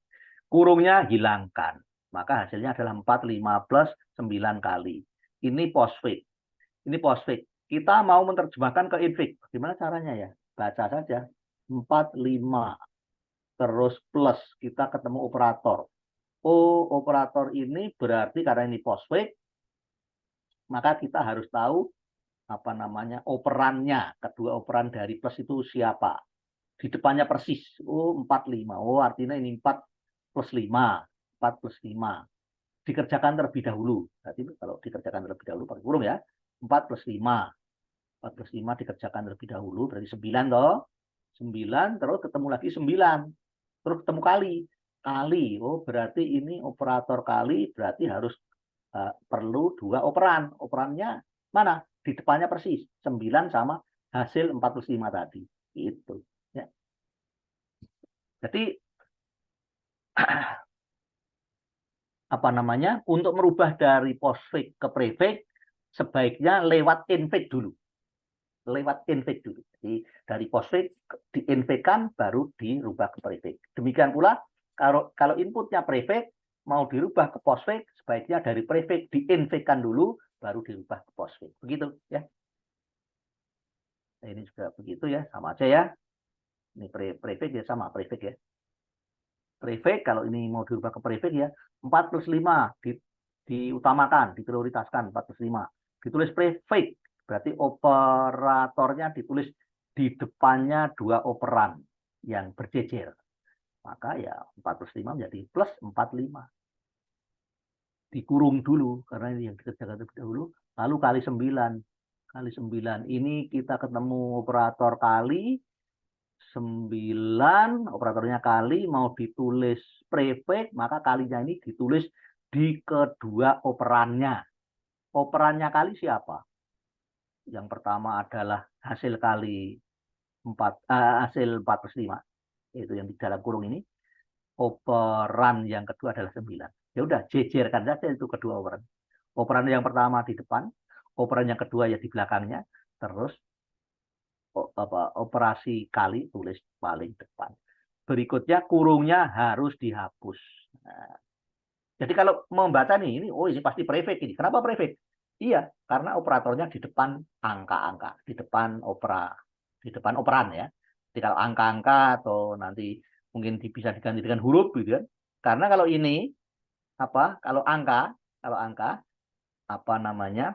Kurungnya hilangkan. Maka hasilnya adalah 45 plus 9 kali. Ini postfix. Ini postfix. Kita mau menerjemahkan ke infix. Gimana caranya ya? Baca saja. 45 terus plus. Kita ketemu operator. Oh, operator ini berarti karena ini postfix, maka kita harus tahu apa namanya operannya. Kedua operan dari plus itu siapa? Di depannya persis. Oh, 45. Oh, artinya ini 4 plus 5. 4 plus 5. Dikerjakan terlebih dahulu. Berarti kalau dikerjakan terlebih dahulu pakai kurung ya. 4 plus 5. 4 plus 5 dikerjakan terlebih dahulu. Berarti 9 toh. 9 terus ketemu lagi 9. Terus ketemu kali. Kali. Oh, berarti ini operator kali. Berarti harus perlu 2 operan. Operannya mana? Di depannya persis. 9 sama hasil 4 plus 5 tadi. Itu. Ya. Jadi apa namanya? Untuk merubah dari postfix ke prefix sebaiknya lewat infix dulu. Lewat infix dulu. Jadi dari postfix diinfixkan baru dirubah ke prefix. Demikian pula kalau inputnya prefix mau dirubah ke postfix sebaiknya dari prefix diinfixkan dulu baru dirubah ke postfix. Begitu ya. Nah, ini juga begitu ya, sama aja ya. Ini prefix ya sama prefix ya. Prefix kalau ini mau dirubah ke prefix ya 4 plus 5 diutamakan, diprioritaskan 4 plus 5. Ditulis prefix, berarti operatornya ditulis di depannya 2 operan yang berjejer. Maka ya 4 plus 5 menjadi plus 45. Dikurung dulu, karena ini yang dikerjakan terlebih dahulu. Lalu kali 9. Kali 9 ini kita ketemu operator kali. 9, operatornya kali, mau ditulis prefix, maka kalinya ini ditulis di kedua operannya. Operannya kali siapa? Yang pertama adalah hasil kali 4, hasil 4 plus 5. Itu yang di dalam kurung ini. Operan yang kedua adalah 9. Ya udah, jejerkan saja itu kedua operan. Operan yang pertama di depan, operan yang kedua ya di belakangnya, terus operasi kali tulis paling depan. Berikutnya kurungnya harus dihapus. Nah, jadi kalau membaca nih, ini pasti prefix ini. Kenapa prefix? Iya, karena operatornya di depan angka-angka, di depan operan ya. Jadi kalau angka-angka atau nanti mungkin bisa diganti dengan huruf gitu kan. Karena kalau ini kalau angka apa namanya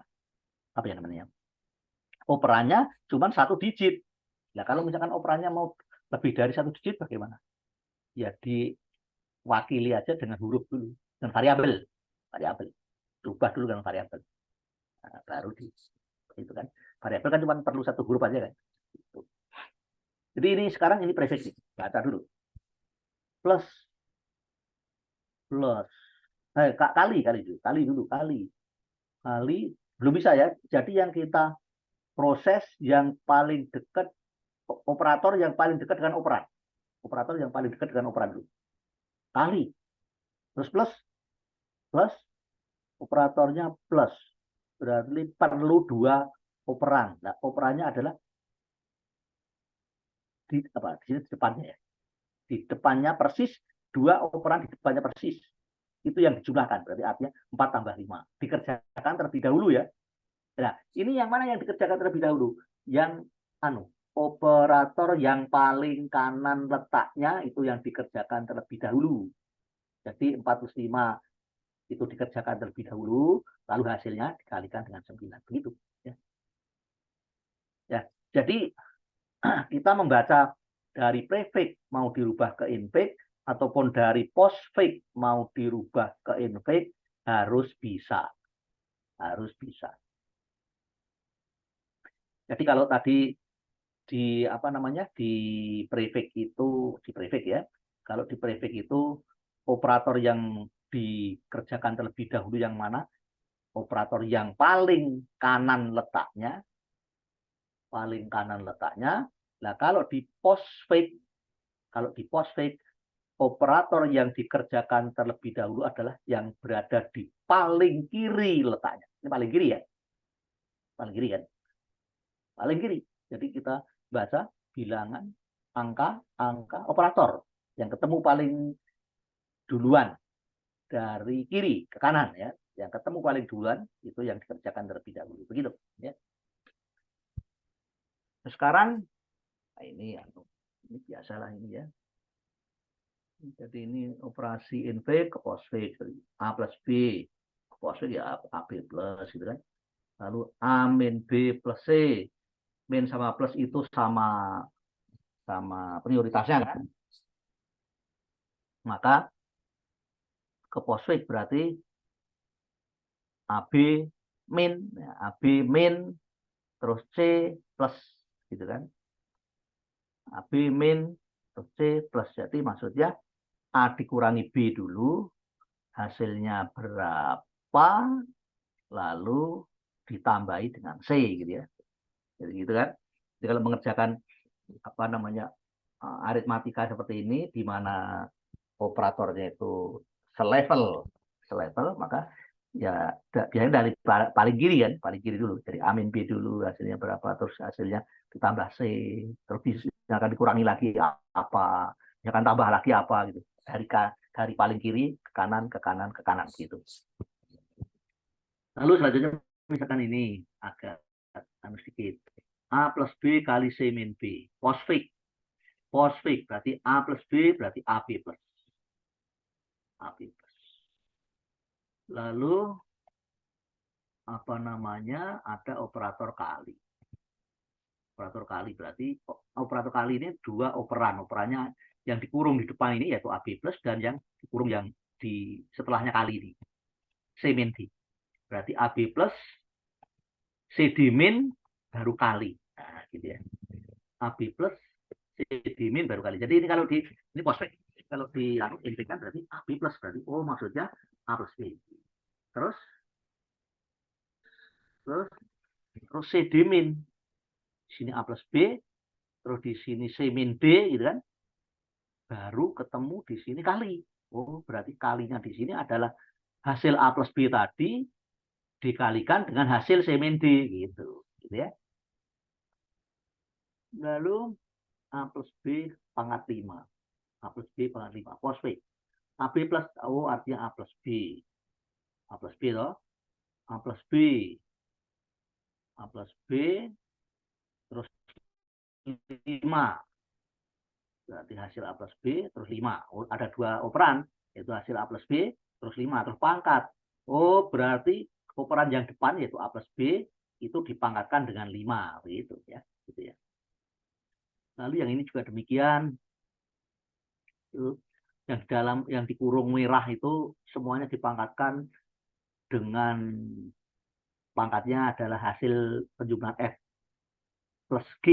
apa ya namanya? Operannya cuma 1 digit. Nah, kalau misalkan operannya mau lebih dari 1 digit bagaimana? Ya diwakili aja dengan huruf dulu, dengan variabel. Variabel. Ubah dulu dengan variabel. Nah, baru itu kan. Variabel kan cuma perlu 1 huruf aja kan. Gitu. Jadi ini sekarang ini prefix nih. Baca dulu. Plus plus kali dulu kali belum bisa ya. Jadi yang kita proses yang paling dekat, operator yang paling dekat dengan operan. Operator yang paling dekat dengan operan dulu. Kali. Terus plus operatornya plus. Berarti perlu 2 operan. Nah, operannya adalah di depannya ya. Di depannya persis 2 operan di depannya persis. Itu yang dijumlahkan. Berarti artinya 4 tambah 5. Dikerjakan terlebih dahulu ya. Nah, ini yang mana yang dikerjakan terlebih dahulu? Yang operator yang paling kanan letaknya itu yang dikerjakan terlebih dahulu. Jadi 4 plus 5 itu dikerjakan terlebih dahulu, lalu hasilnya dikalikan dengan 9. Begitu. Ya. Jadi kita membaca dari prefix mau dirubah ke infix, ataupun dari postfix mau dirubah ke infix, harus bisa. Harus bisa. Jadi kalau tadi di prefix ya. Kalau di prefix itu operator yang dikerjakan terlebih dahulu yang mana? Operator yang paling kanan letaknya. Paling kanan letaknya. Nah, kalau di postfix operator yang dikerjakan terlebih dahulu adalah yang berada di paling kiri letaknya. Ini paling kiri ya. Paling kiri kan? Paling kiri. Jadi kita baca bilangan angka operator yang ketemu paling duluan dari kiri ke kanan ya. Yang ketemu paling duluan itu yang dikerjakan terlebih dahulu. Begitu ya. Nah, sekarang ini biasalah ini ya. Jadi ini operasi infix ke postfix. A plus B. Postfix ya AB plus gitu kan. Lalu A min B plus C. Min sama plus itu sama prioritasnya kan. Maka ke postfix berarti AB min, ya, AB min terus C plus gitu kan. AB min terus C plus, jadi maksudnya A dikurangi B dulu, hasilnya berapa, lalu ditambahi dengan C gitu ya. Jadi gitu kan. Jadi kalau mengerjakan aritmatika seperti ini di mana operatornya itu selevel, maka ya biasanya dari paling kiri kan, paling kiri dulu. Jadi A min B dulu, hasilnya berapa, terus hasilnya ditambah C, terus akan dikurangi lagi apa, akan tambah lagi apa gitu. Dari paling kiri ke kanan gitu. Lalu selanjutnya misalkan ini agak sedikit. A plus B kali C min B. Postfix berarti A plus B berarti AB plus. AB plus. Lalu ada operator kali. Operator kali berarti operator kali ini 2 operan. Operannya yang dikurung di depan ini yaitu AB plus, dan yang dikurung yang di setelahnya kali ini. C min D. Berarti AB plus CD min baru kali. Nah, gitu ya. AB plus CD min baru kali. Jadi ini kalau ini postfix. Kalau di infix kan berarti AB plus, berarti maksudnya A plus B. Terus CD min. Di sini A plus B, terus di sini C min D gitu kan. Baru ketemu di sini kali. Berarti kalinya di sini adalah hasil A plus B tadi dikalikan dengan hasil C min D gitu ya. Lalu A plus B pangkat 5. A plus B pangkat 5. Postfix. AB plus, artinya A plus B. A plus B toh. A plus B. A plus B. Terus 5. Berarti hasil A plus B terus 5. Ada 2 operan. Yaitu hasil A plus B terus 5. Terus pangkat. Berarti operan yang depan yaitu A plus B itu dipangkatkan dengan 5 begitu ya. Gitu ya. Lalu yang ini juga demikian. Yang yang dikurung merah itu semuanya dipangkatkan dengan pangkatnya adalah hasil penjumlahan F plus G.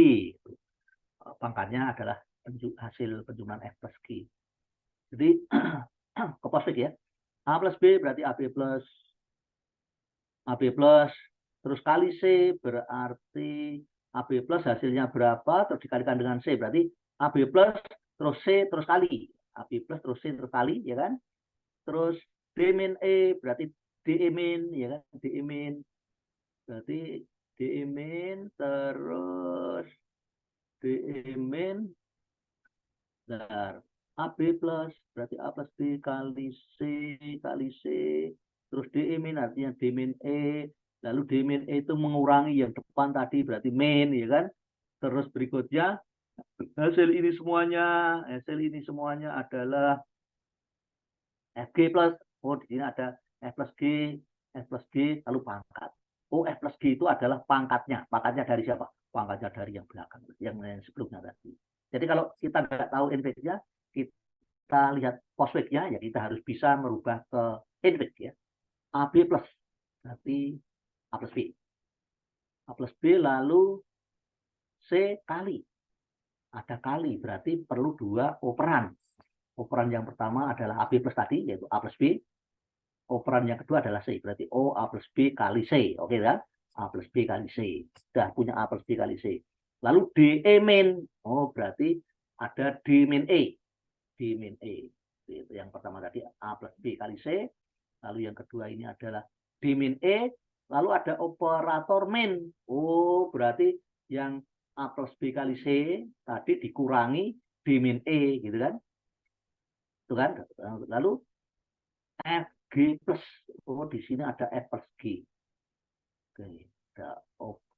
Pangkatnya adalah hasil penjumlahan F plus G. Jadi ke posfik ya. A plus B berarti AB plus. AB plus. Terus kali C berarti AB plus hasilnya berapa. Terus dikalikan dengan C. Berarti AB plus terus C terus kali. AB plus terus C terus kali. Ya kan. Terus D min E berarti DE min. Ya kan. DE min. Berarti DE min terus DE min. Nah, AB plus berarti A plus B kali C terus D min artinya D min E, lalu D min E itu mengurangi yang depan tadi berarti min ya kan. Terus berikutnya hasil ini semuanya adalah FG plus. Oh, di sini ada F plus G lalu pangkat. Oh, F plus G itu adalah pangkatnya. Pangkatnya dari siapa? Pangkatnya dari yang belakang, yang sebelumnya tadi. Jadi kalau kita nggak tahu inveknya, kita lihat posfeknya, ya kita harus bisa merubah ke invek ya. AB plus, berarti A plus B. A plus B lalu C kali. Ada kali, berarti perlu 2 operan. Operan yang pertama adalah AB plus tadi, yaitu A plus B. Operan yang kedua adalah C, berarti O A plus B kali C. Oke kan? A plus B kali C. Sudah punya A plus B kali C. Lalu DE min. Oh, berarti ada D min E. D min E. Itu yang pertama tadi A plus B kali C. Lalu yang kedua ini adalah D min E. Lalu ada operator min. Oh, berarti yang A plus B kali C tadi dikurangi D min E. Gitu kan? Itu kan? Lalu FG plus. Oh, di sini ada F plus G. Oke,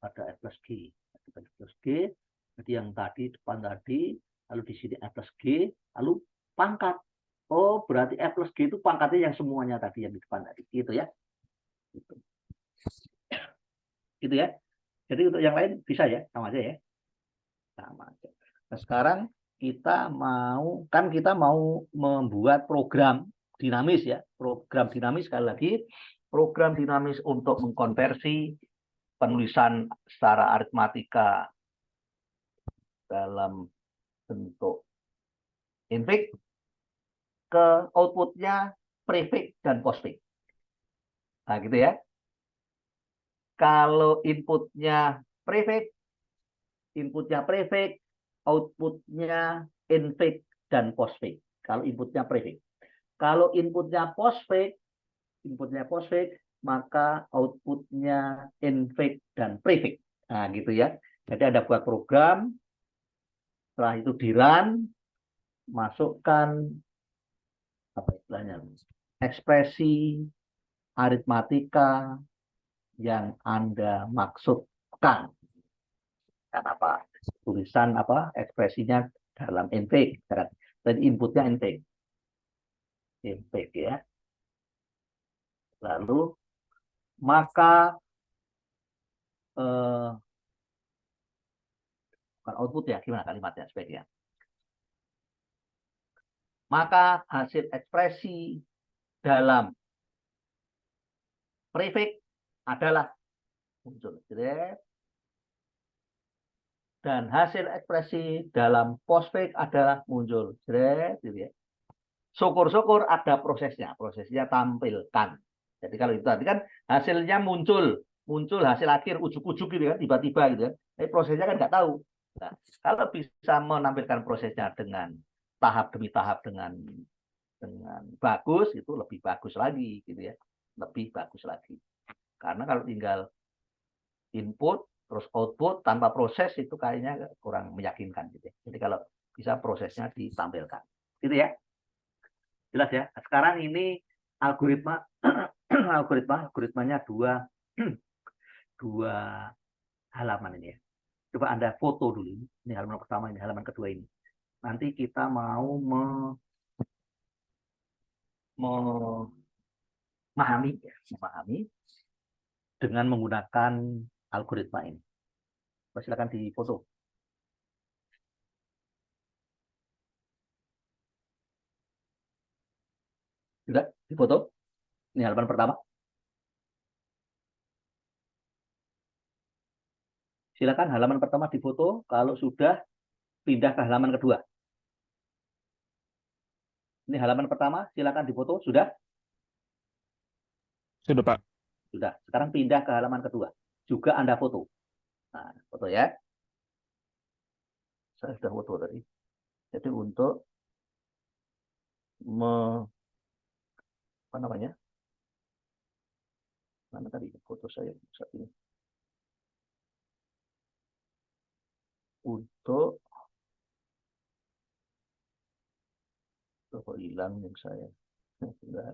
ada F plus G. F plus G. Jadi yang tadi, depan tadi. Lalu di sini F plus G. Lalu pangkat. Oh, berarti F plus G itu pangkatnya yang semuanya tadi, yang di depan tadi. Gitu ya. Gitu, gitu ya. Jadi untuk yang lain bisa ya, sama aja ya. Sama aja. Nah, sekarang kita mau membuat program dinamis ya. Program dinamis sekali lagi. Program dinamis untuk mengkonversi penulisan secara aritmatika dalam bentuk infix ke outputnya prefix dan postfix. Nah, gitu ya. Kalau inputnya prefix, outputnya infix dan postfix. Kalau inputnya prefix. Kalau inputnya postfix, maka outputnya infix dan prefix. Nah, gitu ya. Jadi ada buat program, setelah itu di-run, masukkan apa istilahnya, ekspresi aritmatika yang Anda maksudkan. Kenapa? Tulisan apa ekspresinya dalam infix. Jadi inputnya infix ya. Lalu maka bukan output ya, gimana kalimatnya sebaiknya? Maka hasil ekspresi dalam prefix adalah muncul. Dan hasil ekspresi dalam postfix adalah muncul. Syukur-syukur ada prosesnya tampilkan. Jadi kalau itu tadi kan hasilnya muncul hasil akhir ujuk-ujuk gitu kan, tiba-tiba gitu kan. Tapi prosesnya kan nggak tahu. Nah, kalau bisa menampilkan prosesnya dengan tahap demi tahap dengan bagus, itu lebih bagus lagi gitu ya. Lebih bagus lagi. Karena kalau tinggal input terus output tanpa proses itu kayaknya kurang meyakinkan gitu ya. Jadi kalau bisa prosesnya ditampilkan. Gitu ya. Jelas ya. Sekarang ini algoritmanya dua halaman ini ya. Coba Anda foto dulu. Ini halaman pertama, ini halaman kedua ini. Nanti kita mau memahami dengan menggunakan algoritma ini. Silakan difoto. Sudah difoto? Ini halaman pertama. Silakan halaman pertama difoto. Kalau sudah, pindah ke halaman kedua. Ini halaman pertama, silakan difoto. Sudah? Sudah, Pak. Sudah. Sekarang pindah ke halaman kedua. Juga Anda foto. Nah, foto ya. Saya sudah foto tadi. Jadi untuk apa namanya? Mana tadi foto saya saat ini? Untuk hilang yang saya. Sudah.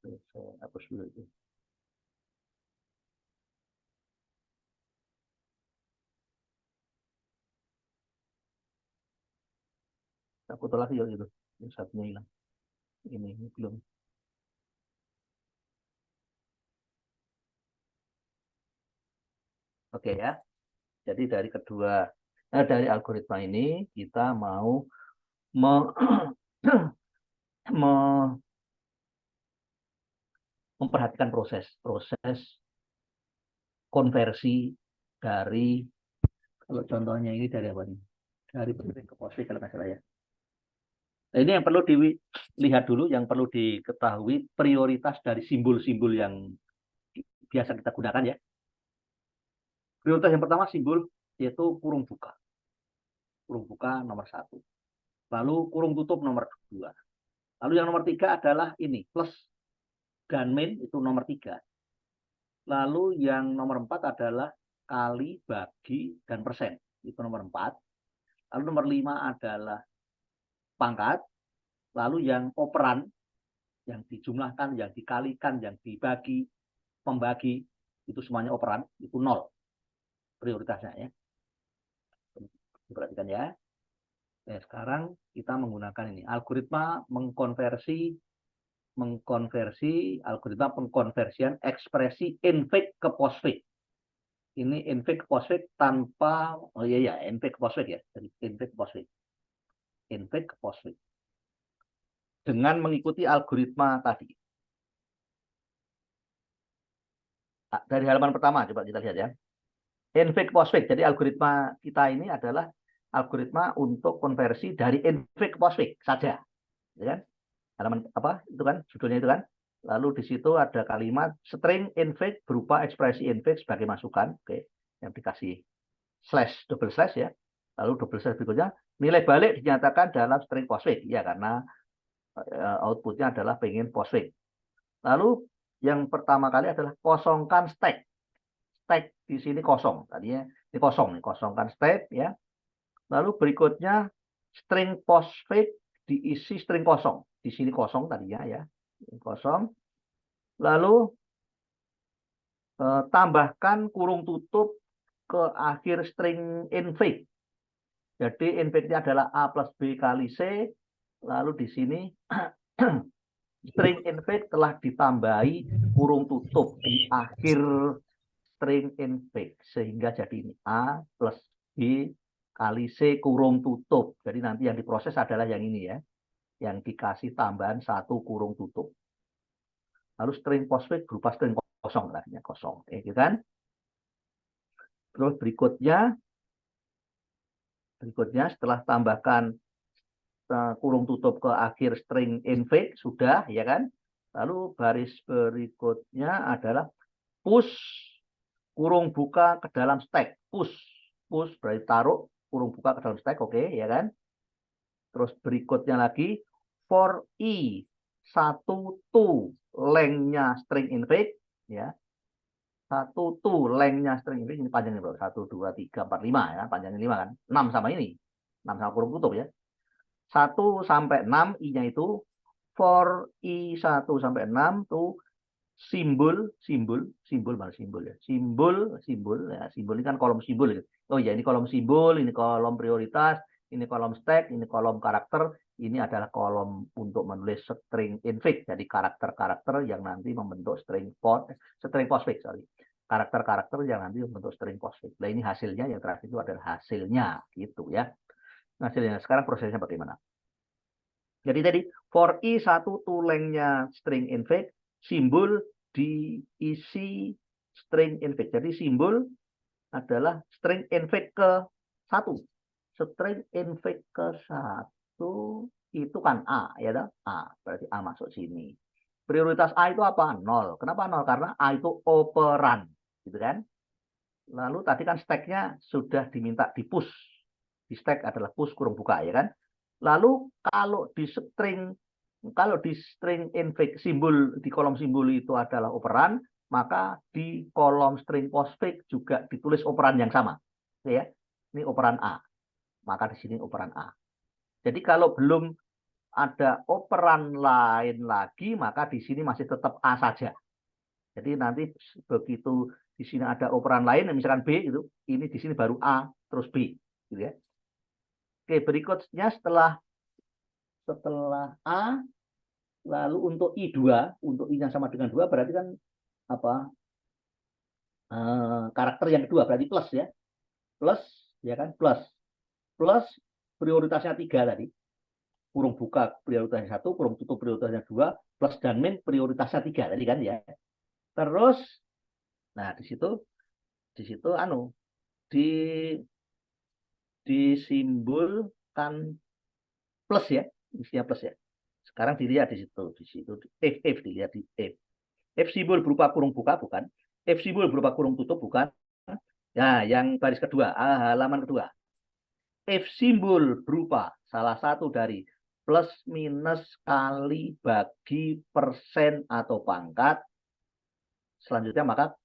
Saya hapus dulu itu. Saya foto lagi ya gitu. Yang satunya hilang. Ini belum. Oke ya. Jadi dari algoritma ini kita mau memperhatikan proses konversi dari, kalau contohnya ini dari apa nih? Dari penting ke positif kalau nggak salah ya. Nah, ini yang perlu dilihat dulu, yang perlu diketahui prioritas dari simbol-simbol yang biasa kita gunakan ya. Prioritas yang pertama simbol yaitu kurung buka. Kurung buka nomor 1. Lalu kurung tutup nomor 2. Lalu yang nomor 3 adalah ini, plus dan min itu nomor 3. Lalu yang nomor 4 adalah kali, bagi, dan persen. Itu nomor 4. Lalu nomor 5 adalah pangkat. Lalu yang operan, yang dijumlahkan, yang dikalikan, yang dibagi, pembagi, itu semuanya operan, itu 0 prioritasnya ya. Diperhatikan ya. Nah, sekarang kita menggunakan ini algoritma mengkonversi algoritma pengkonversian ekspresi invek ke posfik. Ini invek ke posfik tanpa invek ke posfik ya, dari invek ke posfik. Invek ke posfik. Dengan mengikuti algoritma tadi. Dari halaman pertama coba kita lihat ya. Invek ke posfik. Jadi algoritma kita ini adalah algoritma untuk konversi dari invek ke posfik saja. Ya kan? Halaman apa itu kan judulnya itu kan, lalu di situ ada kalimat string invek berupa ekspresi invek sebagai masukan, oke, yang dikasih double slash ya, lalu double slash berikutnya nilai balik dinyatakan dalam string postfix ya, karena outputnya adalah pengen postfix. Lalu yang pertama kali adalah kosongkan stack di sini kosong, tadinya ini kosong nih, kosongkan stack ya. Lalu berikutnya string postfix diisi string kosong. Di sini kosong tadinya ya, kosong. Lalu tambahkan kurung tutup ke akhir string invek. Jadi inveknya adalah A plus B kali C. Lalu di sini string invek telah ditambahi kurung tutup di akhir string invek. Sehingga jadi ini A plus B kali C kurung tutup. Jadi nanti yang diproses adalah yang ini ya, yang dikasih tambahan 1 kurung tutup. Lalu string postfix berupa string kosong, tadinya kosong, gitu kan? Terus berikutnya setelah tambahkan kurung tutup ke akhir string invek sudah ya kan? Lalu baris berikutnya adalah push kurung buka ke dalam stack. Push berarti taruh kurung buka ke dalam stack, oke ya kan? Terus berikutnya lagi for i 1 to lengthnya string invek ya. 1 to lengthnya string invek ini panjangnya berapa? 1 2 3 4 5 ya, panjangnya 5 kan. 6 sama ini. 6 sama kurung tutup ya. 1 sampai 6 i-nya itu for i 1 sampai 6 tuh simbol mana simbol ya. Simbol ya. Simbol ini kan kolom simbol ya. Oh ya, ini kolom simbol, ini kolom prioritas, ini kolom stack, ini kolom karakter, Ini adalah kolom untuk menulis string infix, jadi karakter-karakter yang nanti membentuk string postfix, sorry. Karakter-karakter yang nanti membentuk string postfix. Nah, ini hasilnya, yang terakhir itu adalah hasilnya, gitu ya. Hasilnya sekarang prosesnya bagaimana? Jadi tadi for i1 to length-nya string infix, simbol diisi string infix. Jadi simbol adalah string infix ke 1. String infix ke 1 itu kan A, ya dah? A, berarti A masuk sini. Prioritas A itu apa? 0. Kenapa 0? Karena A itu operan, gitu kan? Lalu tadi kan stack-nya sudah diminta di push. Di stack adalah push kurung buka, ya kan? Lalu kalau di string infix simbol di kolom simbol itu adalah operan, maka di kolom string postfix juga ditulis operan yang sama. Ya, ini operan A. Maka di sini operan A. Jadi kalau belum ada operan lain lagi, maka di sini masih tetap A saja. Jadi nanti begitu di sini ada operan lain, misalkan B itu, ini di sini baru A terus B, gitu ya. Oke, berikutnya setelah A, lalu untuk I2, untuk I yang sama dengan 2 berarti kan apa? Karakter yang kedua berarti plus ya. Plus, ya kan? Plus prioritasnya 3 tadi. Kurung buka prioritasnya 1, kurung tutup prioritasnya 2, plus dan min prioritasnya 3 tadi kan ya. Terus nah di situ disimbolkan plus ya, isinya plus ya. Sekarang dilihat di situ if dilihat di if. If simbol berupa kurung buka bukan, if simbol berupa kurung tutup bukan. Nah, yang baris kedua, halaman kedua. If simbol berupa salah satu dari plus, minus, kali, bagi, persen, atau pangkat. Selanjutnya maka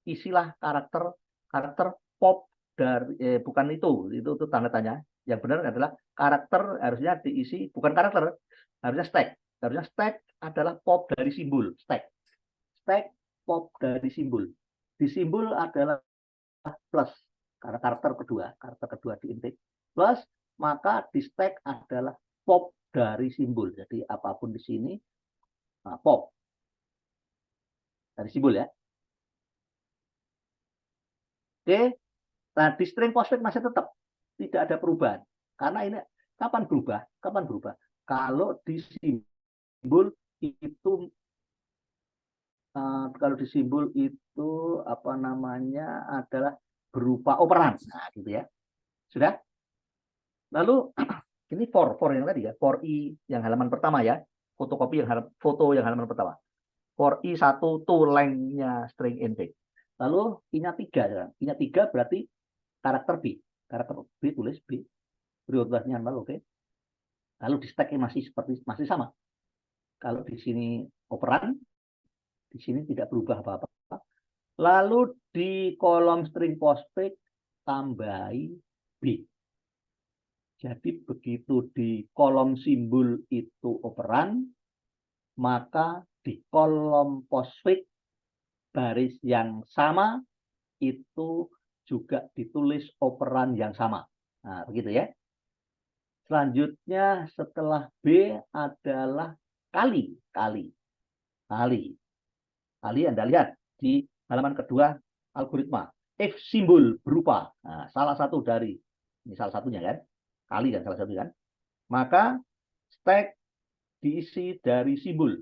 isilah karakter pop dari bukan itu tanda tanya. Yang benar adalah karakter harusnya diisi, bukan karakter, harusnya stack. Harusnya stack adalah pop dari simbol, stack pop dari simbol. Di simbol adalah plus, karena karakter kedua di intik plus, maka di stack adalah pop dari simbol. Jadi apapun di sini pop dari simbol ya. Oke, nah di string postfix masih tetap tidak ada perubahan. Karena ini kapan berubah? Kalau di simbol itu apa namanya adalah berupa operan. Nah, gitu ya. Sudah? Lalu ini for yang tadi ya, for i yang halaman pertama ya, fotokopi foto yang halaman pertama. For i1 to length-nya string infix. Lalu i-nya 3, i-nya 3 berarti karakter B. Karakter B tulis B. Prioritasnya 0, oke. Lalu di stack masih sama. Kalau di sini operan, di sini tidak berubah apa-apa. Lalu di kolom string postfix tambahi B. Jadi begitu di kolom simbol itu operan, maka di kolom postfix baris yang sama itu juga ditulis operan yang sama. Nah, begitu ya. Selanjutnya setelah B adalah kali. Anda lihat di halaman kedua algoritma. If simbol berupa salah satu dari, ini salah satunya kan, kali dan salah satu kan, maka stack diisi dari simbol,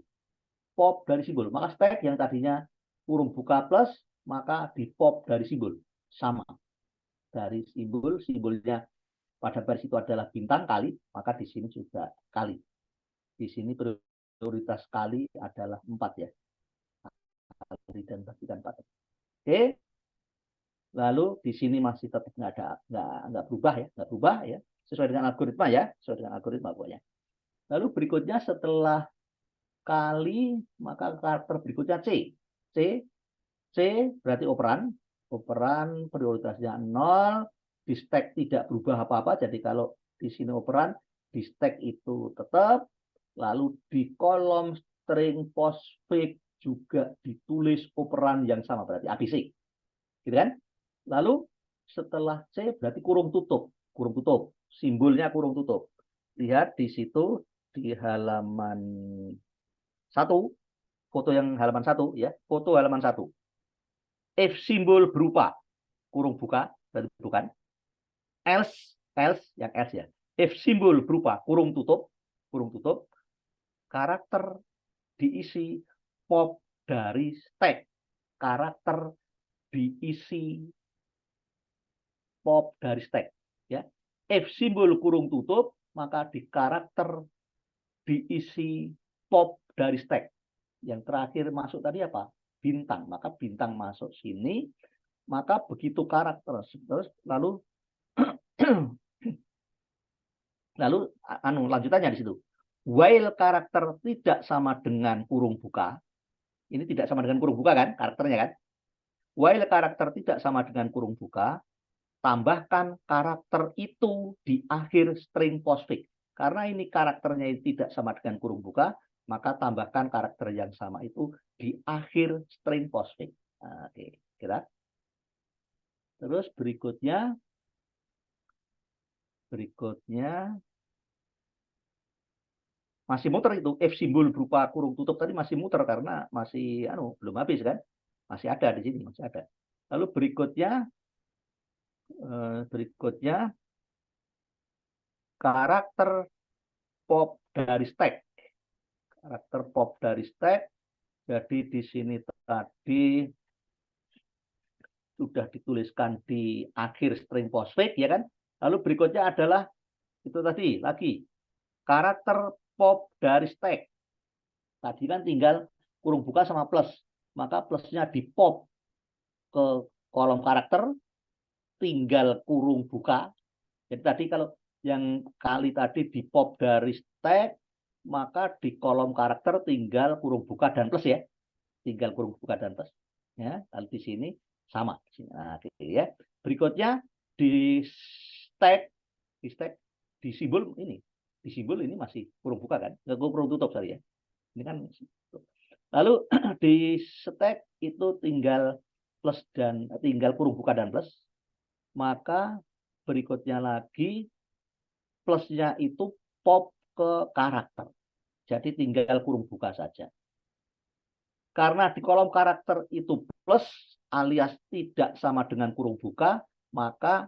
pop dari simbol. Maka stack yang tadinya kurung buka plus, maka di pop dari simbol. Sama. Dari simbolnya pada baris itu adalah bintang kali, maka di sini juga kali. Di sini prioritas kali adalah 4 ya. Kali dan bagikan 4. Oke. Lalu di sini masih tetap nggak berubah ya, sesuai dengan algoritma pokoknya. Lalu berikutnya setelah kali, maka karakter berikutnya C. C berarti operan prioritasnya 0, di stack tidak berubah apa-apa. Jadi kalau di sini operan, di stack itu tetap. Lalu di kolom string postfix juga ditulis operan yang sama, berarti ABC. Gitu kan? Lalu setelah C berarti kurung tutup. Simbolnya kurung tutup. lihat di situ di halaman 1, foto yang halaman 1 ya, foto halaman 1. If simbol berupa kurung buka, berarti bukan. Else yang else ya. If simbol berupa kurung tutup, karakter diisi pop dari stack. Karakter diisi pop dari stack ya. If simbol kurung tutup, maka di karakter diisi pop dari stack. Yang terakhir masuk tadi apa? Bintang. Maka bintang masuk sini, maka begitu karakter terus lalu lanjutannya di situ. While karakter tidak sama dengan kurung buka, ini tidak sama dengan kurung buka kan karakternya kan? While karakter tidak sama dengan kurung buka, tambahkan karakter itu di akhir string postfix. Karena ini karakternya tidak sama dengan kurung buka, maka tambahkan karakter yang sama itu di akhir string postfix. Nah, oke, kira. Terus berikutnya masih muter itu. If simbol berupa kurung tutup tadi masih muter karena masih belum habis kan? Masih ada di sini, masih ada. Lalu berikutnya karakter pop dari stack. Karakter pop dari stack. Jadi di sini tadi sudah dituliskan di akhir string postfix ya kan? Lalu berikutnya adalah itu tadi lagi karakter pop dari stack. Tadi kan tinggal kurung buka sama plus. Maka plusnya di pop ke kolom karakter, tinggal kurung buka. Jadi tadi kalau yang kali tadi di pop dari stack, maka di kolom karakter tinggal kurung buka dan plus ya. Tinggal kurung buka dan plus. Ya, lalu di sini sama. Nah, gitu ya. Berikutnya di stack, di simbol ini masih kurung buka kan? Nggak kurung tutup sorry ya. Ini kan lalu di stack itu tinggal plus dan tinggal kurung buka dan plus. Maka berikutnya lagi plusnya itu pop ke karakter. Jadi tinggal kurung buka saja. Karena di kolom karakter itu plus alias tidak sama dengan kurung buka, maka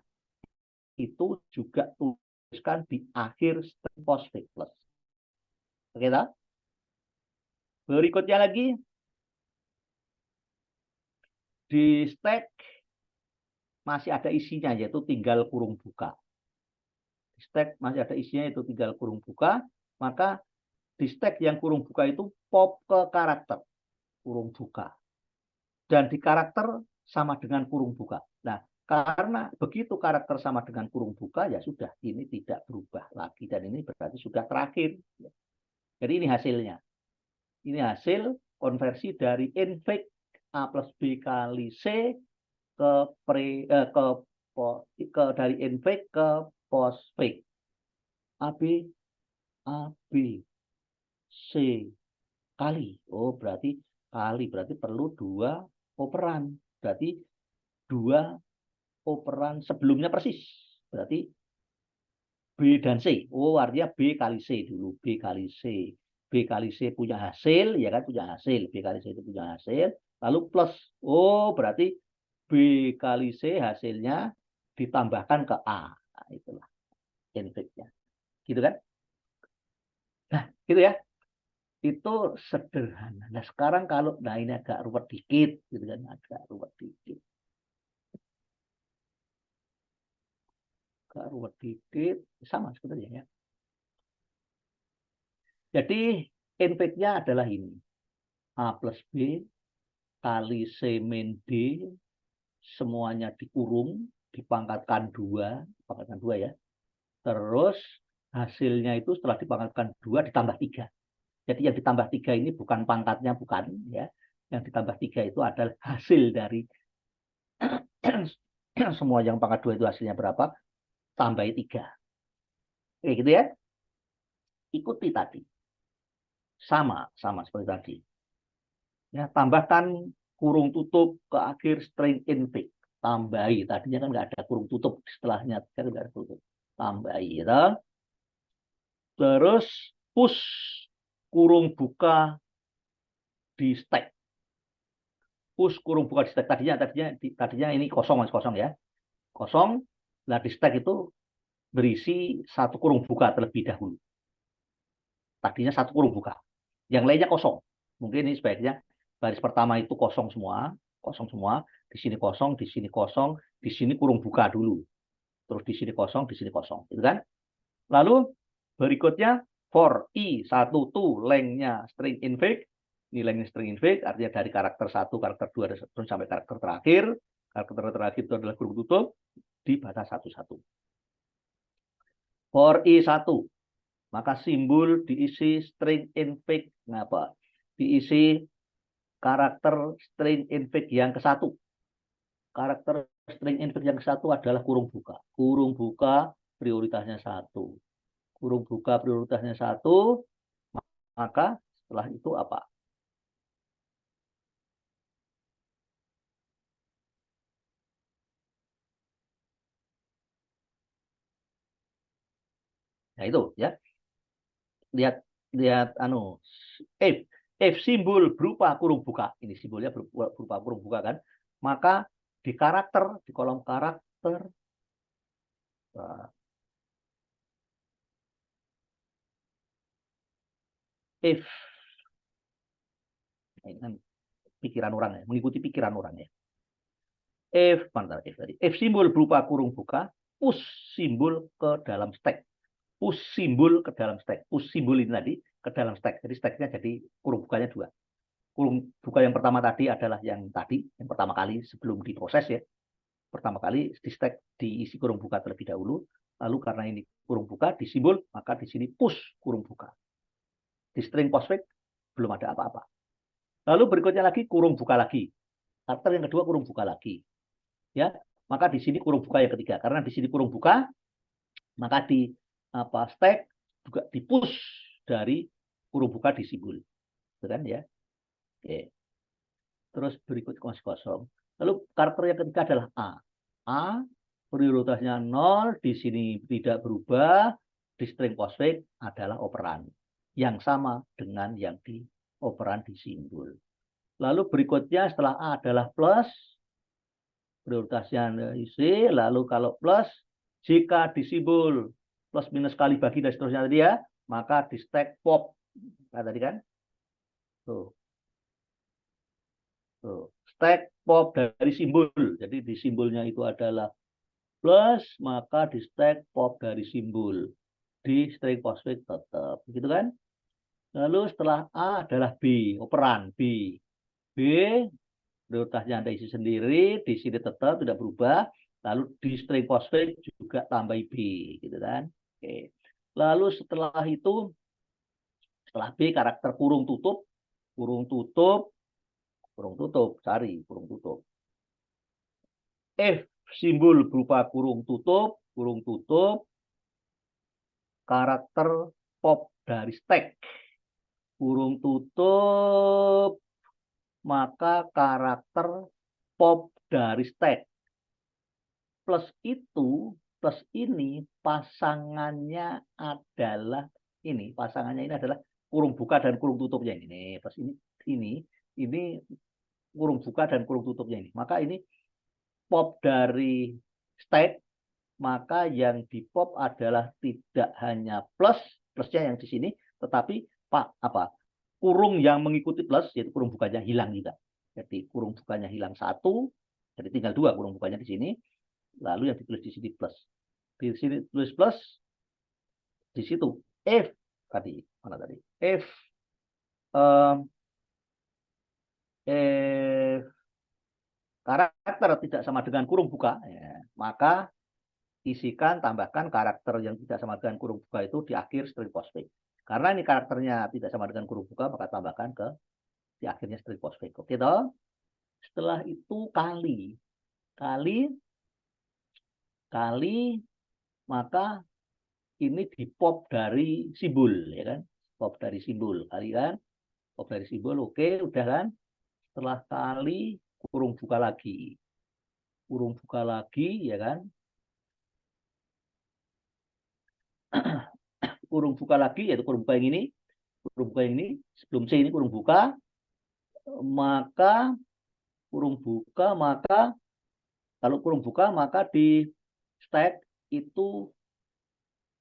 itu juga tuliskan di akhir string postfix plus. Oke, tak? Berikutnya lagi di stack masih ada isinya yaitu tinggal kurung buka. Di stack masih ada isinya yaitu tinggal kurung buka, maka di stack yang kurung buka itu pop ke karakter kurung buka. Dan di karakter sama dengan kurung buka. Nah, karena begitu karakter sama dengan kurung buka, ya sudah, ini tidak berubah lagi. Dan ini berarti sudah terakhir. Jadi ini hasilnya. Ini hasil konversi dari infix A plus B kali C dari infix ke postfix. AB C kali. Oh, berarti perlu 2 operan. Berarti 2 operan sebelumnya persis. Berarti B dan C. Oh, artinya B kali C dulu. B kali C. B kali C punya hasil, ya kan? Punya hasil. B kali C itu punya hasil. Lalu plus. Oh, berarti B kali C hasilnya ditambahkan ke A. Nah, itulah infixnya. Gitu kan? Nah, gitu ya. Itu sederhana. Nah, sekarang kalau, nah ini agak ruwet dikit. Gitu kan? Agak ruwet dikit. Ruwet dikit sama sebenarnya ya. Jadi infixnya adalah ini. A plus B kali C min D semuanya dikurung, dipangkatkan 2 ya. Terus hasilnya itu setelah dipangkatkan 2 ditambah 3. Jadi yang ditambah 3 ini bukan pangkatnya, bukan ya. Yang ditambah 3 itu adalah hasil dari semua yang pangkat 2 itu hasilnya berapa? Tambah 3. Oke, gitu ya. Ikuti tadi. Sama seperti tadi. Ya, tambahkan kurung tutup ke akhir string infix. Tambahi. Tadinya kan nggak ada kurung tutup setelahnya. Kan nggak ada kurung tutup. Tambahi. Ya. Terus push kurung buka di stack. Push kurung buka di stack. Tadinya ini kosong ya. Kosong. Nah di stack itu berisi satu kurung buka terlebih dahulu. Tadinya satu kurung buka. Yang lainnya kosong. Mungkin ini sebaiknya baris pertama itu kosong semua. Kosong semua. Di sini kosong, di sini kosong, di sini kurung buka dulu. Terus di sini kosong, di sini kosong. Gitu kan? Lalu berikutnya for i1 to lengthnya string infix. Ini lengthnya string infix artinya dari karakter 1, karakter 2 terus sampai karakter terakhir. Karakter terakhir itu adalah kurung tutup dibaca satu-satu. For i1 maka simbol diisi string infix ngapa? Diisi karakter string infix yang ke-1. Karakter string infix yang ke-1 adalah kurung buka. Kurung buka prioritasnya 1. Kurung buka prioritasnya 1, maka setelah itu apa? Nah itu ya. Lihat lihat if simbol berupa kurung buka, ini simbolnya berupa kurung buka kan, maka di karakter, di kolom karakter if, ini kan pikiran orang ya, mengikuti pikiran orang ya. If simbol berupa kurung buka, push simbol ke dalam stack. Push simbol ke dalam stack. Push simbol ini tadi ke dalam stack. Jadi stacknya jadi kurung bukanya 2. Kurung buka yang pertama tadi adalah yang tadi, yang pertama kali sebelum diproses ya. Pertama kali di stack diisi kurung buka terlebih dahulu. Lalu karena ini kurung buka disimbol, maka di sini push kurung buka. Di string postfix belum ada apa-apa. Lalu berikutnya lagi kurung buka lagi. Karakter yang kedua kurung buka lagi. Ya, maka di sini kurung buka yang ketiga. Karena di sini kurung buka, maka di stack juga dipush dari kurung buka di simbol. Itu kan ya. Oke. Terus berikut kosong. Lalu karakter yang ketiga adalah A. A prioritasnya 0, di sini tidak berubah, di string postfix adalah operan yang sama dengan yang di operan di simbol. Lalu berikutnya setelah A adalah plus, prioritasnya isi, lalu kalau plus, jika di simbol plus minus kali bagi dan seterusnya tadi ya, maka di stack pop. Nah, tadi kan? Tuh. Tuh. Stack pop dari simbol. Jadi di simbolnya itu adalah plus, maka di stack pop dari simbol. Di string postfix tetap. Begitu kan? Lalu setelah A adalah B, operan B. B, prioritasnya Anda isi sendiri, di sini tetap tidak berubah. Lalu di string postfix juga tambah B, gitu kan? Oke. Lalu setelah itu, setelah B karakter kurung tutup, cari kurung tutup. If simbol berupa kurung tutup, karakter pop dari stack. Kurung tutup, maka karakter pop dari stack. Plus itu, plus ini pasangannya adalah ini. Pasangannya ini adalah kurung buka dan kurung tutupnya ini. Plus ini kurung buka dan kurung tutupnya ini. Maka ini pop dari stack, maka yang di pop adalah tidak hanya plusnya yang di sini, tetapi kurung yang mengikuti plus, yaitu kurung bukanya hilang juga. Jadi kurung bukanya hilang 1, jadi tinggal 2 kurung bukanya di sini. Lalu yang ditulis di sini plus. Di sini tulis plus, di situ if tadi mana tadi? If karakter tidak sama dengan kurung buka, ya, maka tambahkan karakter yang tidak sama dengan kurung buka itu di akhir string postfix. Karena ini karakternya tidak sama dengan kurung buka, maka tambahkan di akhirnya string postfix. Oke toh? Setelah itu kali, maka ini di pop dari simbol, ya kan? Pop dari simbol, kali kan? Pop dari simbol, oke, udah kan? Setelah kali, kurung buka lagi, ya kan? kurung buka lagi, yaitu kurung buka yang ini, kurung buka yang ini, sebelum C ini kurung buka, maka kurung buka, maka kalau kurung buka, maka stack itu,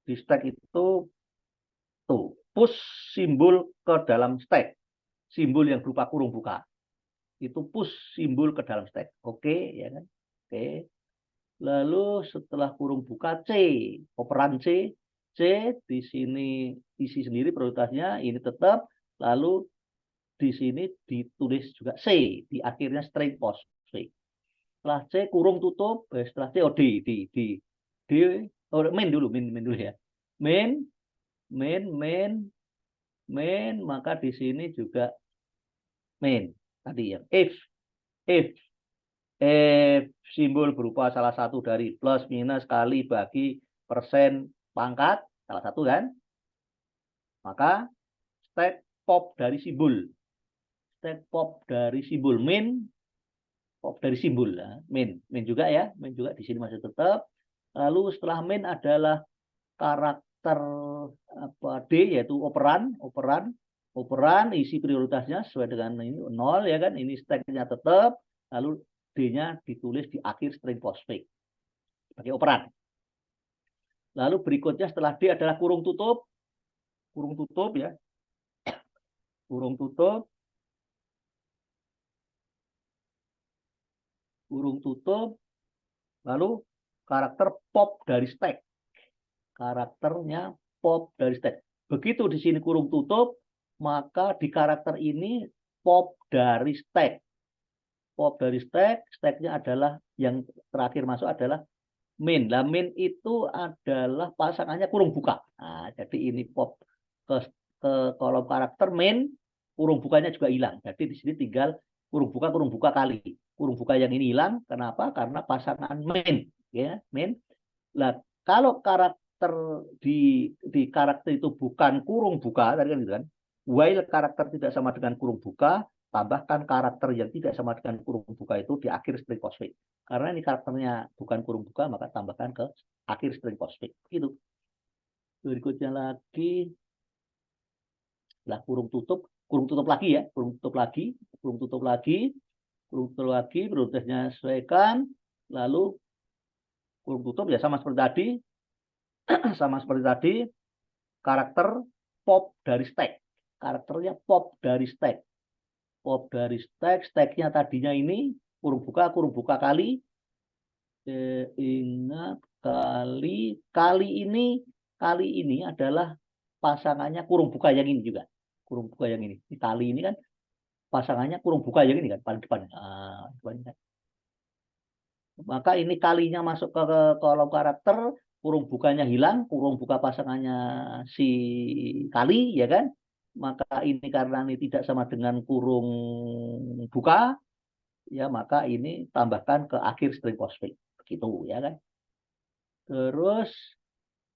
di stack itu tuh, push simbol ke dalam stack. Simbol yang berupa kurung buka. Itu push simbol ke dalam stack. Oke, ya kan? Oke. Lalu setelah kurung buka C, operan C, di sini isi sendiri prioritasnya ini tetap, lalu di sini ditulis juga C, di akhirnya string post C. Setelah C kurung tutup, setelah C oh D oh, main dulu ya. Main, maka di sini juga main tadi ya. If simbol berupa salah satu dari plus, minus, kali, bagi, persen, pangkat, salah satu kan, maka stack pop dari simbol. Stack pop dari simbol min, pop dari simbol. Nah, min juga ya, min juga di sini masih tetap. Lalu setelah min adalah karakter apa D, yaitu operan isi prioritasnya sesuai dengan ini 0 ya kan, ini stacknya tetap, lalu D-nya ditulis di akhir string postfix sebagai operan. Lalu berikutnya setelah D adalah kurung tutup ya, kurung tutup, lalu karakter pop dari stack, karakternya pop dari stack. Begitu di sini kurung tutup, maka di karakter ini pop dari stack. Pop dari stack, stacknya adalah yang terakhir masuk adalah min. Nah, min itu adalah pasangannya kurung buka. Nah, jadi ini pop ke kolom karakter min, kurung bukanya juga hilang. Jadi di sini tinggal kurung buka kali. Kurung buka yang ini hilang. Kenapa? Karena pasangan min, ya, min. Nah, kalau karakter di karakter itu bukan kurung buka, tadi kan gitu kan. While karakter tidak sama dengan kurung buka, tambahkan karakter yang tidak sama dengan kurung buka itu di akhir string postfix. Karena ini karakternya bukan kurung buka, maka tambahkan ke akhir string postfix. Gitu. Berikutnya lagi, lah kurung tutup lagi ya, kurung tutup lagi, prioritasnya sesuaikan, lalu kurung tutup ya sama seperti tadi, karakter pop dari stack. Karakternya pop dari stack. Pop dari stack, stacknya tadinya ini kurung buka kali. Ingat kali ini adalah pasangannya kurung buka yang ini juga. Kurung buka yang ini. Di kali ini kan pasangannya kurung buka yang ini kan paling depan. Nah, depan kan. Maka ini kalinya masuk ke kolom karakter, kurung bukanya hilang, kurung buka pasangannya si kali, ya kan? Maka ini karena ini tidak sama dengan kurung buka, ya maka ini tambahkan ke akhir string postfix. Begitu, ya kan? Terus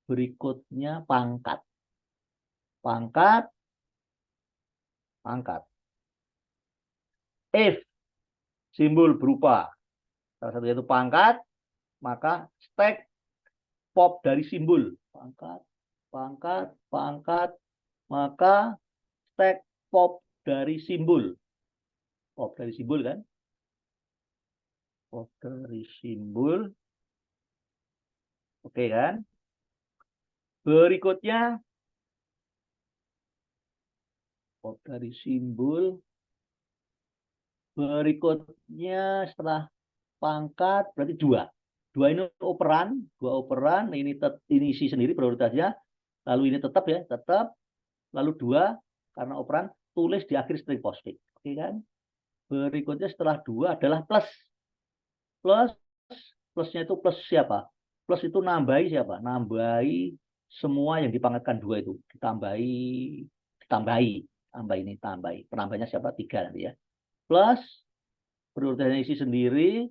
berikutnya pangkat. Pangkat. If simbol berupa salah satu yaitu pangkat, maka stack pop dari simbol. Pangkat, maka stack pop dari simbol. Pop dari simbol kan? Pop dari simbol. Oke kan? Berikutnya pop dari simbol. Berikutnya setelah pangkat berarti dua. Dua ini dua operan, ini isi sendiri prioritasnya. Lalu ini tetap ya, tetap. Lalu dua karena operan tulis di akhir string postfix. Oke kan? Berikutnya setelah dua adalah plus. Plusnya itu plus siapa? Plus itu nambahi siapa? Nambahi semua yang dipangkatkan dua itu. Tambahi. Penambahnya siapa? Tiga nanti ya. Plus prioritasnya isi sendiri.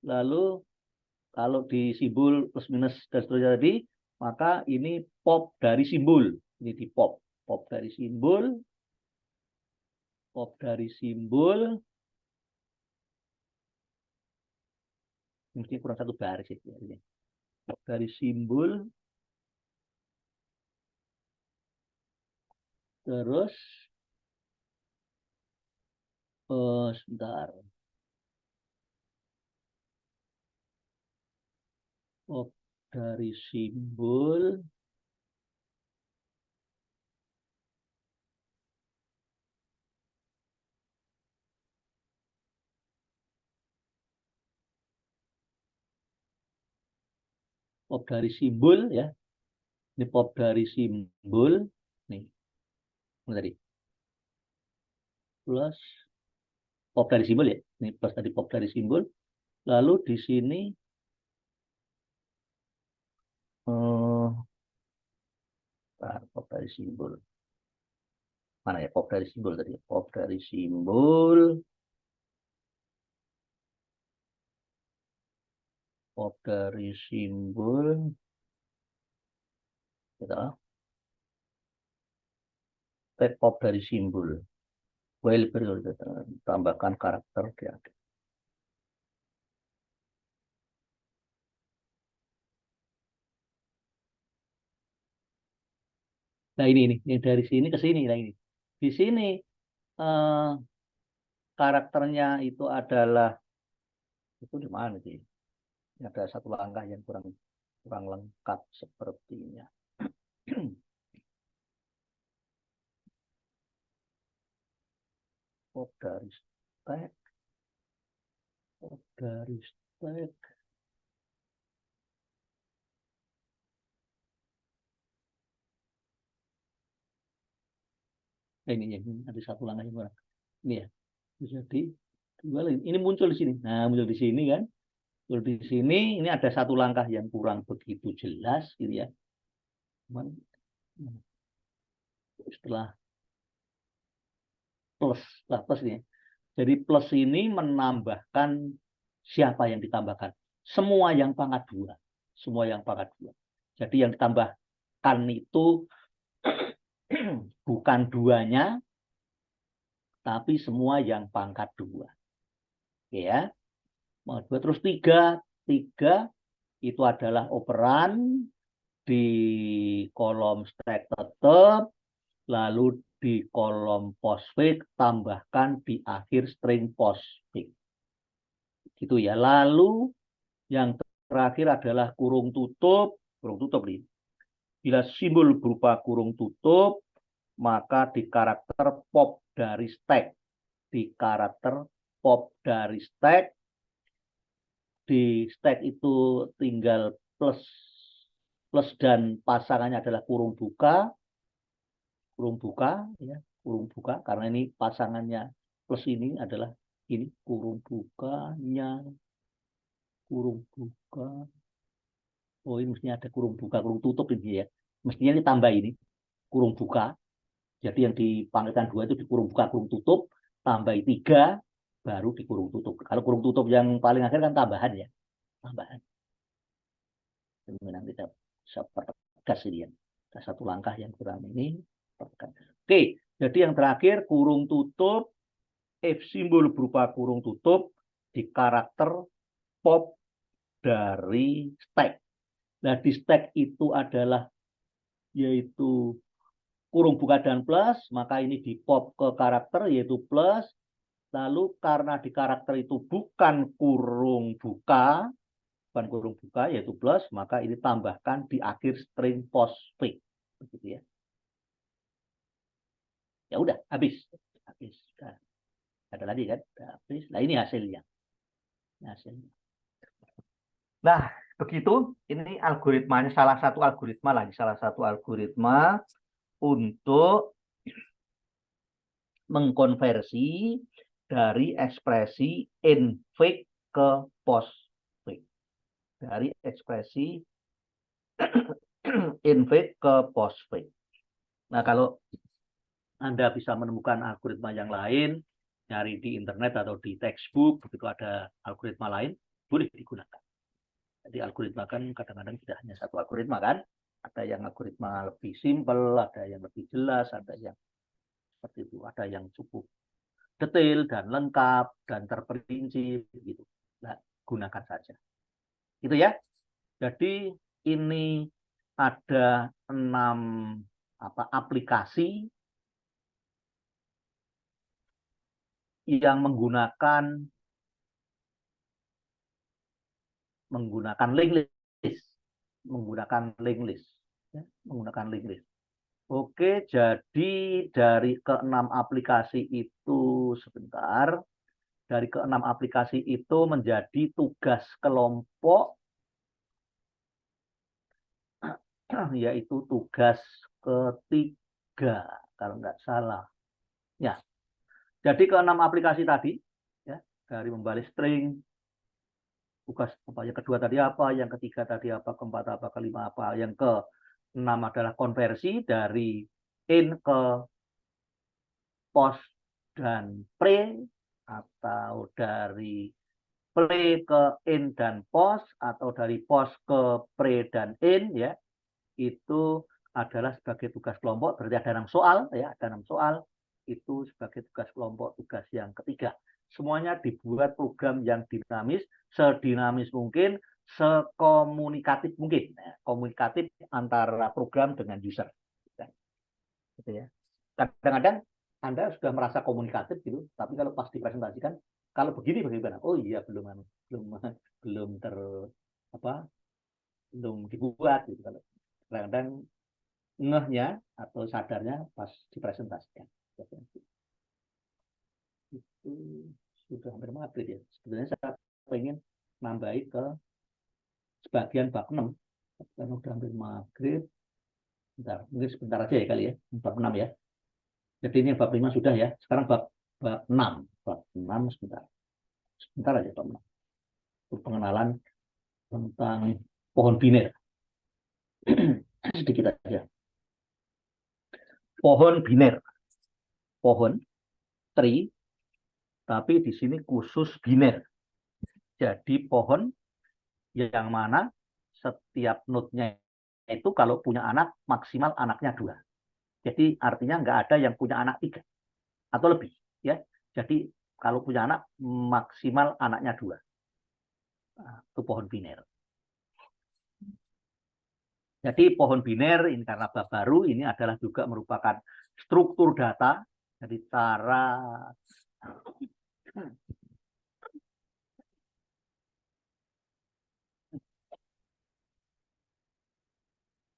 Lalu kalau di simbol plus minus dan seterusnya tadi, maka ini pop dari simbol. Ini di pop. Pop dari simbol. Mungkin kurang satu baris itu. Pop dari simbol. Terus sebentar. Pop dari simbol. Pop dari simbol ya. Ini pop dari simbol. Nih. Ini tadi. Plus pop dari simbol ya. Ini plus tadi pop dari simbol. Lalu di sini pop dari simbol. Mana ya pop dari simbol tadi? Pop dari simbol. Pop dari simbol. Kita pop dari simbol. While period tambahkan karakter di akhir. Nah ini dari sini ke sini. Nah ini di sini karakternya itu adalah itu di mana sih? Ada satu langkah yang kurang lengkap sepertinya. Pop dari stack, pop dari stack. Ini ada satu langkah yang kurang. Ini ya bisa dijualin. Ini muncul di sini. Nah muncul di sini kan. Muncul di sini. Ini ada satu langkah yang kurang begitu jelas, gitu ya. Cuman setelah plus ini. Jadi plus ini menambahkan siapa yang ditambahkan? Semua yang pangkat 2. Semua yang pangkat 2. Jadi yang ditambahkan itu bukan duanya, tapi semua yang pangkat 2. Ya. Terus 3. 3 itu adalah operan di kolom stack tetap, lalu di kolom postfix tambahkan di akhir string postfix. Gitu ya. Lalu yang terakhir adalah kurung tutup nih. Bila simbol berupa kurung tutup, maka di karakter pop dari stack, di karakter pop dari stack, di stack itu tinggal plus dan pasangannya adalah kurung buka ya, kurung buka karena ini pasangannya plus ini adalah ini kurung bukanya, kurung buka. Oh, ini mestinya ada kurung buka, kurung tutup ini ya. Mestinya ini tambah ini, kurung buka. Jadi yang dipangkatkan 2 itu di kurung buka, kurung tutup, tambah 3, baru di kurung tutup. Kalau kurung tutup yang paling akhir kan tambahan ya. Tambahan. Nanti kita bisa pertegas ini ya. Ada satu langkah yang kurang ini. Oke, jadi yang terakhir kurung tutup, if simbol berupa kurung tutup di karakter pop dari stack. Nah, di stack itu adalah yaitu kurung buka dan plus, maka ini di pop ke karakter yaitu plus. Lalu karena di karakter itu bukan kurung buka yaitu plus, maka ini tambahkan di akhir string postfix. Begitu ya. Ya udah, habis. Nah, ada lagi kan? Habis. Nah, ini hasilnya. Nah, begitu. Ini algoritmanya, salah satu algoritma untuk mengkonversi dari ekspresi infix ke postfix. Dari ekspresi infix ke postfix. Nah, kalau Anda bisa menemukan algoritma yang lain, cari di internet atau di textbook, begitu ada algoritma lain, boleh digunakan. Jadi algoritma kan kadang-kadang tidak hanya satu algoritma kan, ada yang algoritma lebih simpel, ada yang lebih jelas, ada yang seperti itu, ada yang cukup detail dan lengkap dan terperinci gitu. Nah, gunakan saja. Itu ya. Jadi ini ada 6 aplikasi yang menggunakan link list, ya, menggunakan link list. Oke, jadi dari keenam aplikasi itu sebentar, dari keenam aplikasi itu menjadi tugas kelompok, yaitu tugas ketiga kalau nggak salah. Ya, jadi keenam aplikasi tadi, ya, dari membalik string, tugas apa yang kedua tadi apa, yang ketiga tadi apa, keempat apa, kelima apa, yang keenam adalah konversi dari in ke post dan pre, atau dari pre ke in dan post, atau dari post ke pre dan in, ya, itu adalah sebagai tugas kelompok. Berarti ada 6 soal, ya, ada 6 soal. Itu sebagai tugas kelompok, tugas yang ketiga. Semuanya dibuat program yang dinamis, sedinamis mungkin, sekomunikatif mungkin, ya, komunikatif antara program dengan user. Gitu ya. Kadang-kadang Anda sudah merasa komunikatif gitu, tapi kalau pas dipresentasikan, kalau begini bagaimana? Oh iya, belum belum ter apa belum dibuat gitu. Kalau kadang-kadang ngehnya atau sadarnya pas dipresentasikan. Itu sudah hampir maghrib ya. Sebenarnya saya pengen nambahi ke sebagian bab 6. Karena sudah hampir maghrib. Bentar, mungkin sebentar aja ya kali ya. Bab 6 ya. Jadi ini bab 5 sudah ya. Sekarang bab 6. Bab 6 sebentar. Sebentar aja bab 6. Pengenalan tentang pohon biner. Sedikit aja. Pohon biner. Pohon, tree, tapi di sini khusus biner. Jadi pohon yang mana setiap node-nya itu kalau punya anak maksimal anaknya 2. Jadi artinya nggak ada yang punya anak 3 atau lebih, ya. Jadi kalau punya anak maksimal anaknya 2. Nah, itu pohon biner. Jadi pohon biner ini karena bab baru, ini adalah juga merupakan struktur data. Jadi cara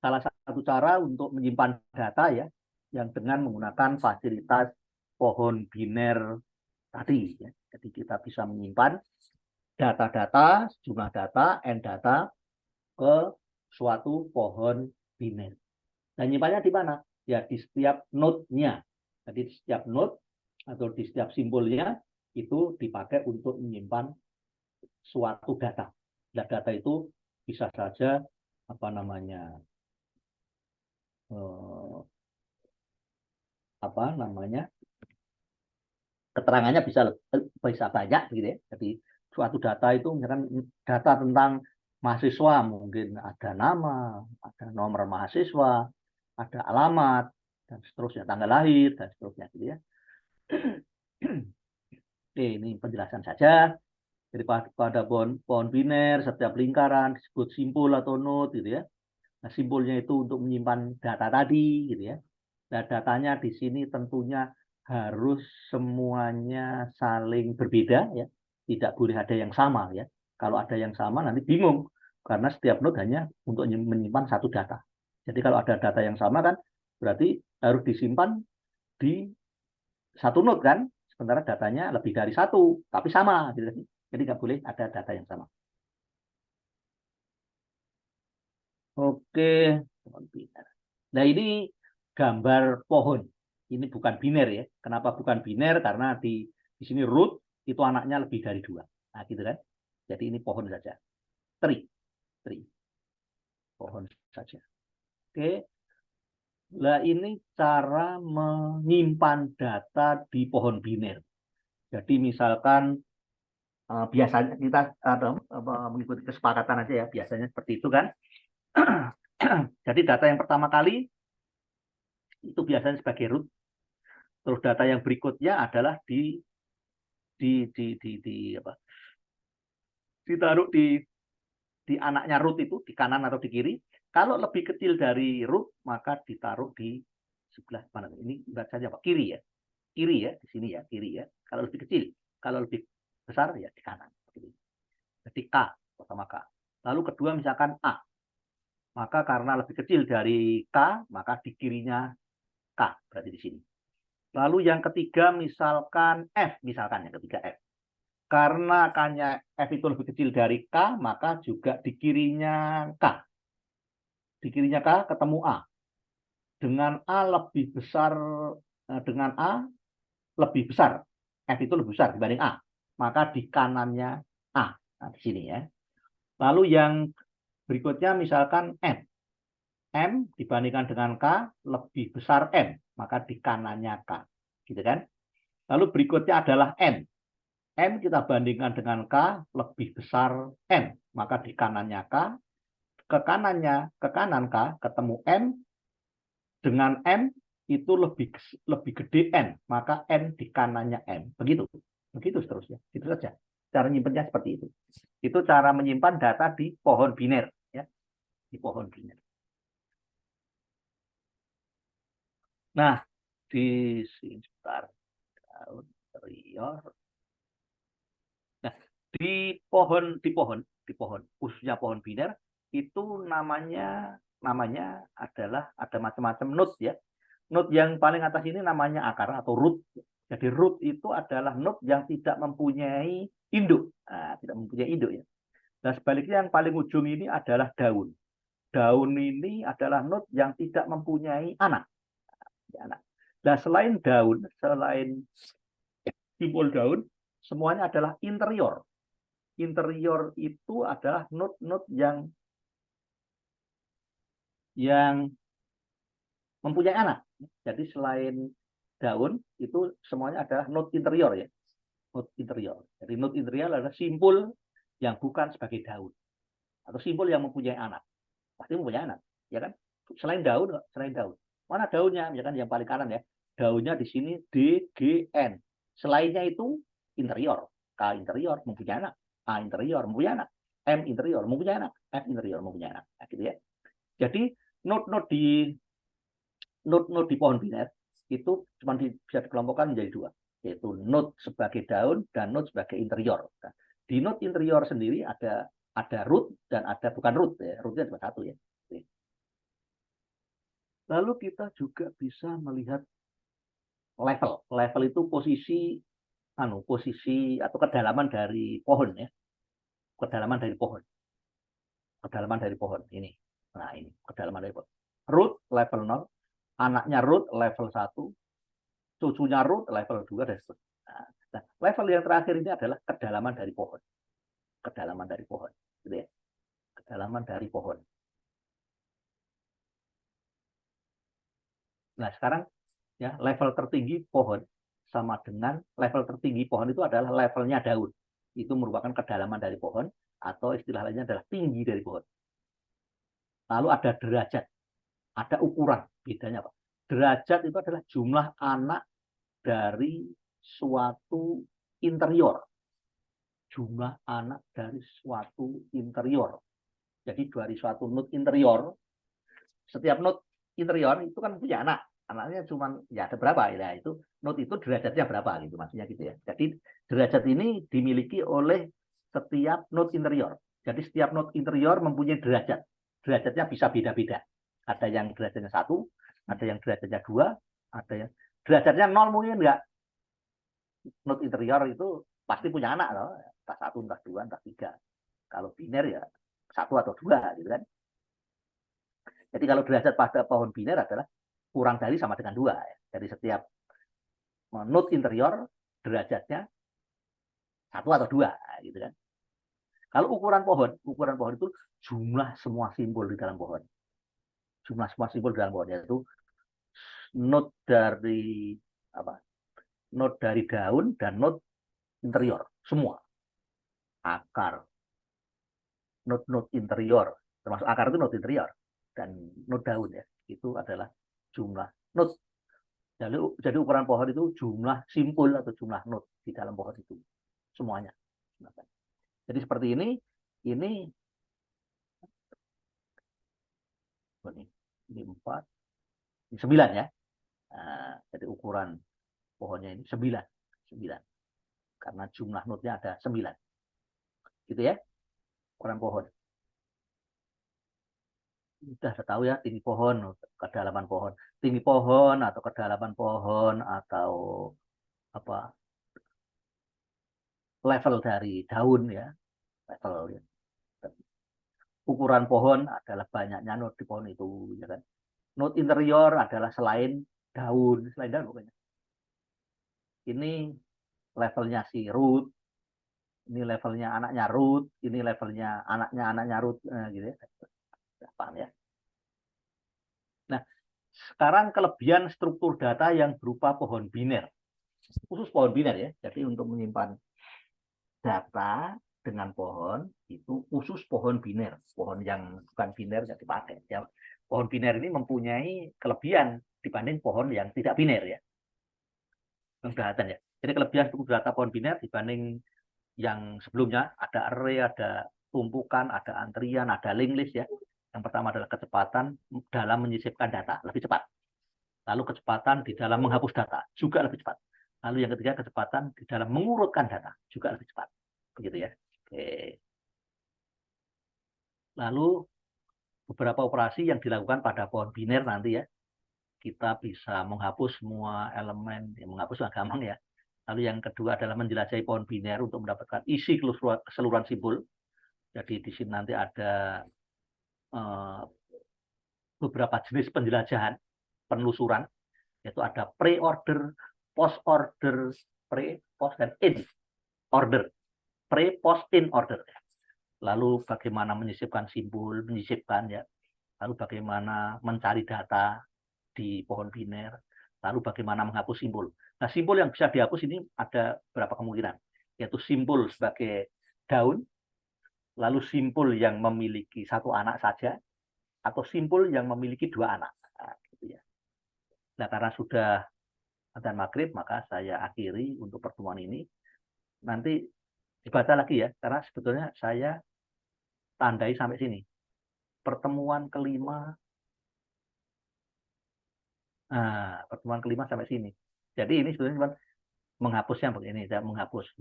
salah satu cara untuk menyimpan data, ya, yang dengan menggunakan fasilitas pohon biner tadi, ya. Jadi kita bisa menyimpan data-data, jumlah data, n data ke suatu pohon biner. Dan nyimpannya di mana? Ya di setiap node-nya. Jadi di setiap node atau di setiap simbolnya itu dipakai untuk menyimpan suatu data. Dan data itu bisa saja apa namanya keterangannya bisa banyak gitu ya. Jadi suatu data itu misalkan data tentang mahasiswa, mungkin ada nama, ada nomor mahasiswa, ada alamat, dan seterusnya, tanggal lahir, dan seterusnya gitu ya. Oke, ini penjelasan saja. Jadi pada pohon biner, setiap lingkaran disebut simpul atau node gitu ya. Nah, simpulnya itu untuk menyimpan data tadi gitu ya. Nah, datanya di sini tentunya harus semuanya saling berbeda ya. Tidak boleh ada yang sama ya. Kalau ada yang sama nanti bingung karena setiap node hanya untuk menyimpan satu data. Jadi kalau ada data yang sama kan berarti harus disimpan di satu node kan. Sementara datanya lebih dari satu, tapi sama gitu. Jadi nggak boleh ada data yang sama. Oke, pohon biner. Nah, ini gambar pohon. Ini bukan biner ya. Kenapa bukan biner? Karena di sini root itu anaknya lebih dari 2. Nah, gitu kan. Jadi ini pohon saja. Tree. Tree. Pohon saja. Oke. Nah, ini cara menyimpan data di pohon biner. Jadi misalkan biasanya kita mengikuti kesepakatan aja ya. Biasanya seperti itu kan. Jadi data yang pertama kali itu biasanya sebagai root. Terus data yang berikutnya adalah ditaruh di anaknya root itu di kanan atau di kiri. Kalau lebih kecil dari root maka ditaruh di sebelah mana? Ini bacanya apa? Kiri ya. Kiri ya, di sini ya, kiri ya. Kalau lebih kecil, kalau lebih besar ya di kanan. Jadi K, pertama K. Lalu kedua misalkan A. Maka karena lebih kecil dari K, maka di kirinya K, berarti di sini. Lalu yang ketiga misalkan F, misalkan yang ketiga F. Karena K-nya F itu lebih kecil dari K, maka juga di kirinya K. Di kirinya K ketemu A. Dengan A lebih besar, dengan A lebih besar. F itu lebih besar dibanding A. Maka di kanannya A. Nah, di sini ya. Lalu yang berikutnya misalkan M. M dibandingkan dengan K lebih besar M. Maka di kanannya K. Gitu kan? Lalu berikutnya adalah N. M kita bandingkan dengan K lebih besar N. Maka di kanannya K. Ke kanannya, ke kanan K ketemu M. Dengan M itu lebih gede N. Maka N di kanannya M. Begitu. Begitu seterusnya. Itu saja. Cara menyimpannya seperti itu. Itu cara menyimpan data di pohon biner. Ya. Di pohon biner. Nah, di sini sebentar. Daun terior. Nah, di pohon, khususnya pohon biner, itu namanya adalah ada macam-macam node ya. Node yang paling atas ini namanya akar atau root. Jadi root itu adalah node yang tidak mempunyai induk. Nah, tidak mempunyai induk ya. Dan sebaliknya yang paling ujung ini adalah daun. Daun ini adalah node yang tidak mempunyai anak. Nah, selain daun, selain simbol daun, semuanya adalah interior. Interior itu adalah node-node yang mempunyai anak. Jadi selain daun itu semuanya adalah node interior ya. Node interior. Jadi node interior adalah simbol yang bukan sebagai daun atau simbol yang mempunyai anak. Pasti mempunyai anak, ya kan? Selain daun. Mana daunnya? Misalkan yang paling kanan ya. Daunnya di sini D, G, N. Selainnya itu interior. K interior mempunyai anak. A interior mempunyai anak. M interior mempunyai anak. F interior mempunyai anak. Nah, gitu ya. Jadi node-node di pohon biner itu cuma bisa dikelompokkan menjadi dua, yaitu node sebagai daun dan node sebagai interior. Nah, di node interior sendiri ada root dan ada bukan root ya. Rootnya cuma satu ya. Lalu kita juga bisa melihat level. Level itu posisi atau kedalaman dari pohon ya. Kedalaman dari pohon. Kedalaman dari pohon ini. Nah, ini kedalaman dari pohon. Root level 0, anaknya root level 1, cucunya root level 2 dan seterusnya. Nah, level yang terakhir ini adalah kedalaman dari pohon. Kedalaman dari pohon. Gitu ya. Kedalaman dari pohon. Nah, sekarang ya level tertinggi pohon sama dengan level tertinggi pohon itu adalah levelnya daun. Itu merupakan kedalaman dari pohon atau istilah lainnya adalah tinggi dari pohon. Lalu ada derajat, ada ukuran. Bedanya apa? Derajat itu adalah jumlah anak dari suatu interior. Jumlah anak dari suatu interior. Jadi dari suatu node interior, setiap node interior itu kan punya anak. Anaknya cuma ya ada berapa ya itu node itu derajatnya berapa gitu maksudnya gitu ya. Jadi derajat ini dimiliki oleh setiap node interior. Jadi setiap node interior mempunyai derajat. Derajatnya bisa beda-beda. Ada yang derajatnya 1, ada yang derajatnya 2, ada yang derajatnya 0 mungkin enggak. Node interior itu pasti punya anak loh. Entah 1, entah 2, entah 3. Kalau biner ya 1 atau 2 gitu kan. Jadi kalau derajat pada pohon biner adalah kurang dari sama dengan 2. Ya. Jadi setiap node interior derajatnya 1 atau 2 gitu kan. Kalau ukuran pohon itu jumlah semua simbol di dalam pohon. Jumlah semua simbol di dalam pohon yaitu node dari apa? Node dari daun dan node interior semua. Akar, node interior, termasuk akar itu node interior dan node daun ya. Itu adalah jumlah node. Jadi ukuran pohon itu jumlah simpul atau jumlah node di dalam pohon itu semuanya. Jadi seperti ini 4, ini 9 ya. Nah, jadi ukuran pohonnya ini 9. karena jumlah node-nya ada 9. Gitu ya, ukuran pohon. Udah tahu ya, tinggi pohon, kedalaman pohon. Tinggi pohon atau kedalaman pohon atau apa level dari daun ya, level ya. Ukuran pohon adalah banyaknya node di pohon itu, ya kan. Node interior adalah selain daun pokoknya. Ini levelnya si root, ini levelnya anaknya root, ini levelnya anaknya root, gitu ya. Paham ya? Nah, sekarang kelebihan struktur data yang berupa pohon biner. Khusus pohon biner ya. Jadi untuk menyimpan data dengan pohon itu khusus pohon biner. Pohon yang bukan biner tidak dipakai. Ya. Pohon biner ini mempunyai kelebihan dibanding pohon yang tidak biner ya. Kelihatan ya. Jadi kelebihan struktur data pohon biner dibanding yang sebelumnya ada array, ada tumpukan, ada antrian, ada linked list ya. Yang pertama adalah kecepatan dalam menyisipkan data, lebih cepat. Lalu kecepatan di dalam menghapus data, juga lebih cepat. Lalu yang ketiga, kecepatan di dalam mengurutkan data, juga lebih cepat. Begitu ya. Oke. Lalu beberapa operasi yang dilakukan pada pohon biner nanti ya. Kita bisa menghapus semua elemen, ya, menghapus gampang ya. Lalu yang kedua adalah menjelajahi pohon biner untuk mendapatkan isi keseluruhan simbol. Jadi di sini nanti ada beberapa jenis penjelajahan, penelusuran, yaitu ada pre-order, post-order, pre, post, dan in order. Pre, post, in order. Lalu bagaimana menyisipkan simbol, menyisipkan ya. Lalu bagaimana mencari data di pohon biner. Lalu bagaimana menghapus simbol. Nah, simbol yang bisa dihapus ini ada beberapa kemungkinan. Yaitu simbol sebagai daun, lalu simbol yang memiliki satu anak saja, atau simbol yang memiliki dua anak. Nah, gitu ya. Nah, karena sudah adzan maghrib, maka saya akhiri untuk pertemuan ini. Nanti dibaca lagi ya, karena sebetulnya saya tandai sampai sini. Pertemuan kelima, pertemuan kelima sampai sini. Jadi ini sebetulnya cuma menghapusnya begini, saya menghapus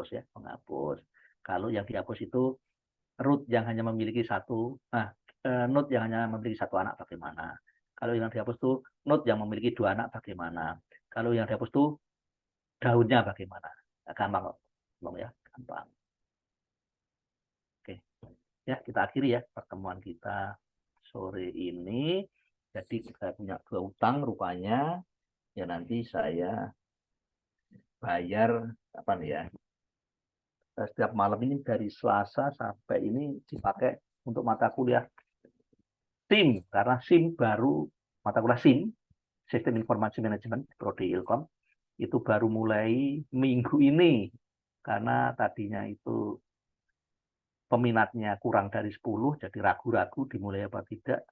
ya, menghapus. Kalau yang dihapus itu root yang hanya memiliki satu, node yang hanya memiliki satu anak bagaimana? Kalau yang dihapus itu node yang memiliki dua anak bagaimana? Kalau yang dihapus itu daunnya bagaimana? Nah, gampang kok, ya, gampang. Oke, ya kita akhiri ya pertemuan kita sore ini. Jadi kita punya dua utang rupanya. Ya nanti saya bayar apa nih ya? Setiap malam ini dari Selasa sampai ini dipakai untuk mata kuliah SIM, karena SIM baru, mata kuliah SIM, Sistem Informasi Manajemen, Prodi Ilkom, itu baru mulai minggu ini, karena tadinya itu peminatnya kurang dari 10, jadi ragu-ragu dimulai apa tidak,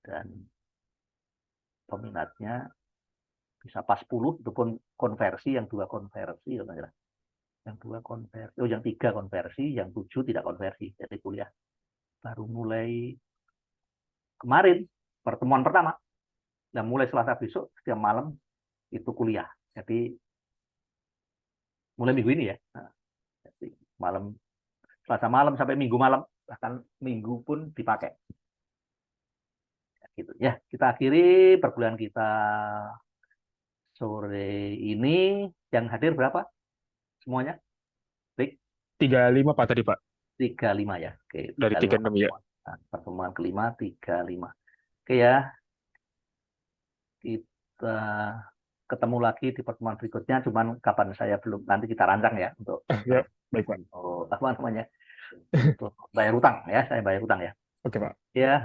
dan peminatnya bisa pas 10, itu pun konversi, yang dua konversi, yang dua konversi, yang tiga konversi, yang 7 tidak konversi, jadi kuliah baru mulai kemarin, pertemuan pertama. Dan mulai Selasa besok, setiap malam itu kuliah. Jadi mulai minggu ini ya. Nah, jadi malam Selasa malam sampai Minggu malam, bahkan Minggu pun dipakai. Gitu ya. Kita akhiri perkuliahan kita sore ini. Yang hadir berapa? Semuanya? Baik. 35 Pak tadi Pak. 35 ya. Oke, Dari 35 36 ya. pertemuan kelima 35. Oke ya. Kita ketemu lagi di pertemuan berikutnya. Cuman kapan saya belum, nanti kita rancang ya untuk Ya, baik Pak. apa namanya? Untuk bayar utang ya, saya bayar utang ya. Oke Pak. Ya,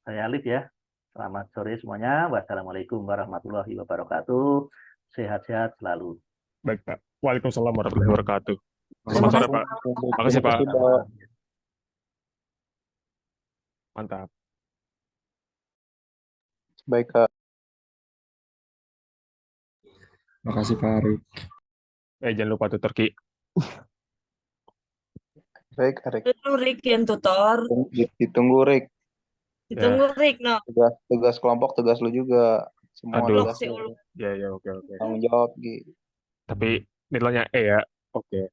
saya Alif ya. Selamat sore semuanya. Wassalamualaikum warahmatullahi wabarakatuh. Sehat-sehat selalu. Baik Pak. Waalaikumsalam warahmatullahi wabarakatuh. Terima Selamat sore kasih. Pak. Makasih Pak. Terima kasih, Pak. Mantap. Baik, Kak. Makasih Pak Arif. Jangan lupa tutor Ki. Baik, Arik. Itu Rick yang tutor. Ditunggu, Rik. Ditunggu Rick, no. Tugas kelompok, tugas lu juga. Semua Aduh. tugas Si lu. Ulu. Ya, oke. Tanggung jawab, Gi. Tapi nilainya E ya. Oke.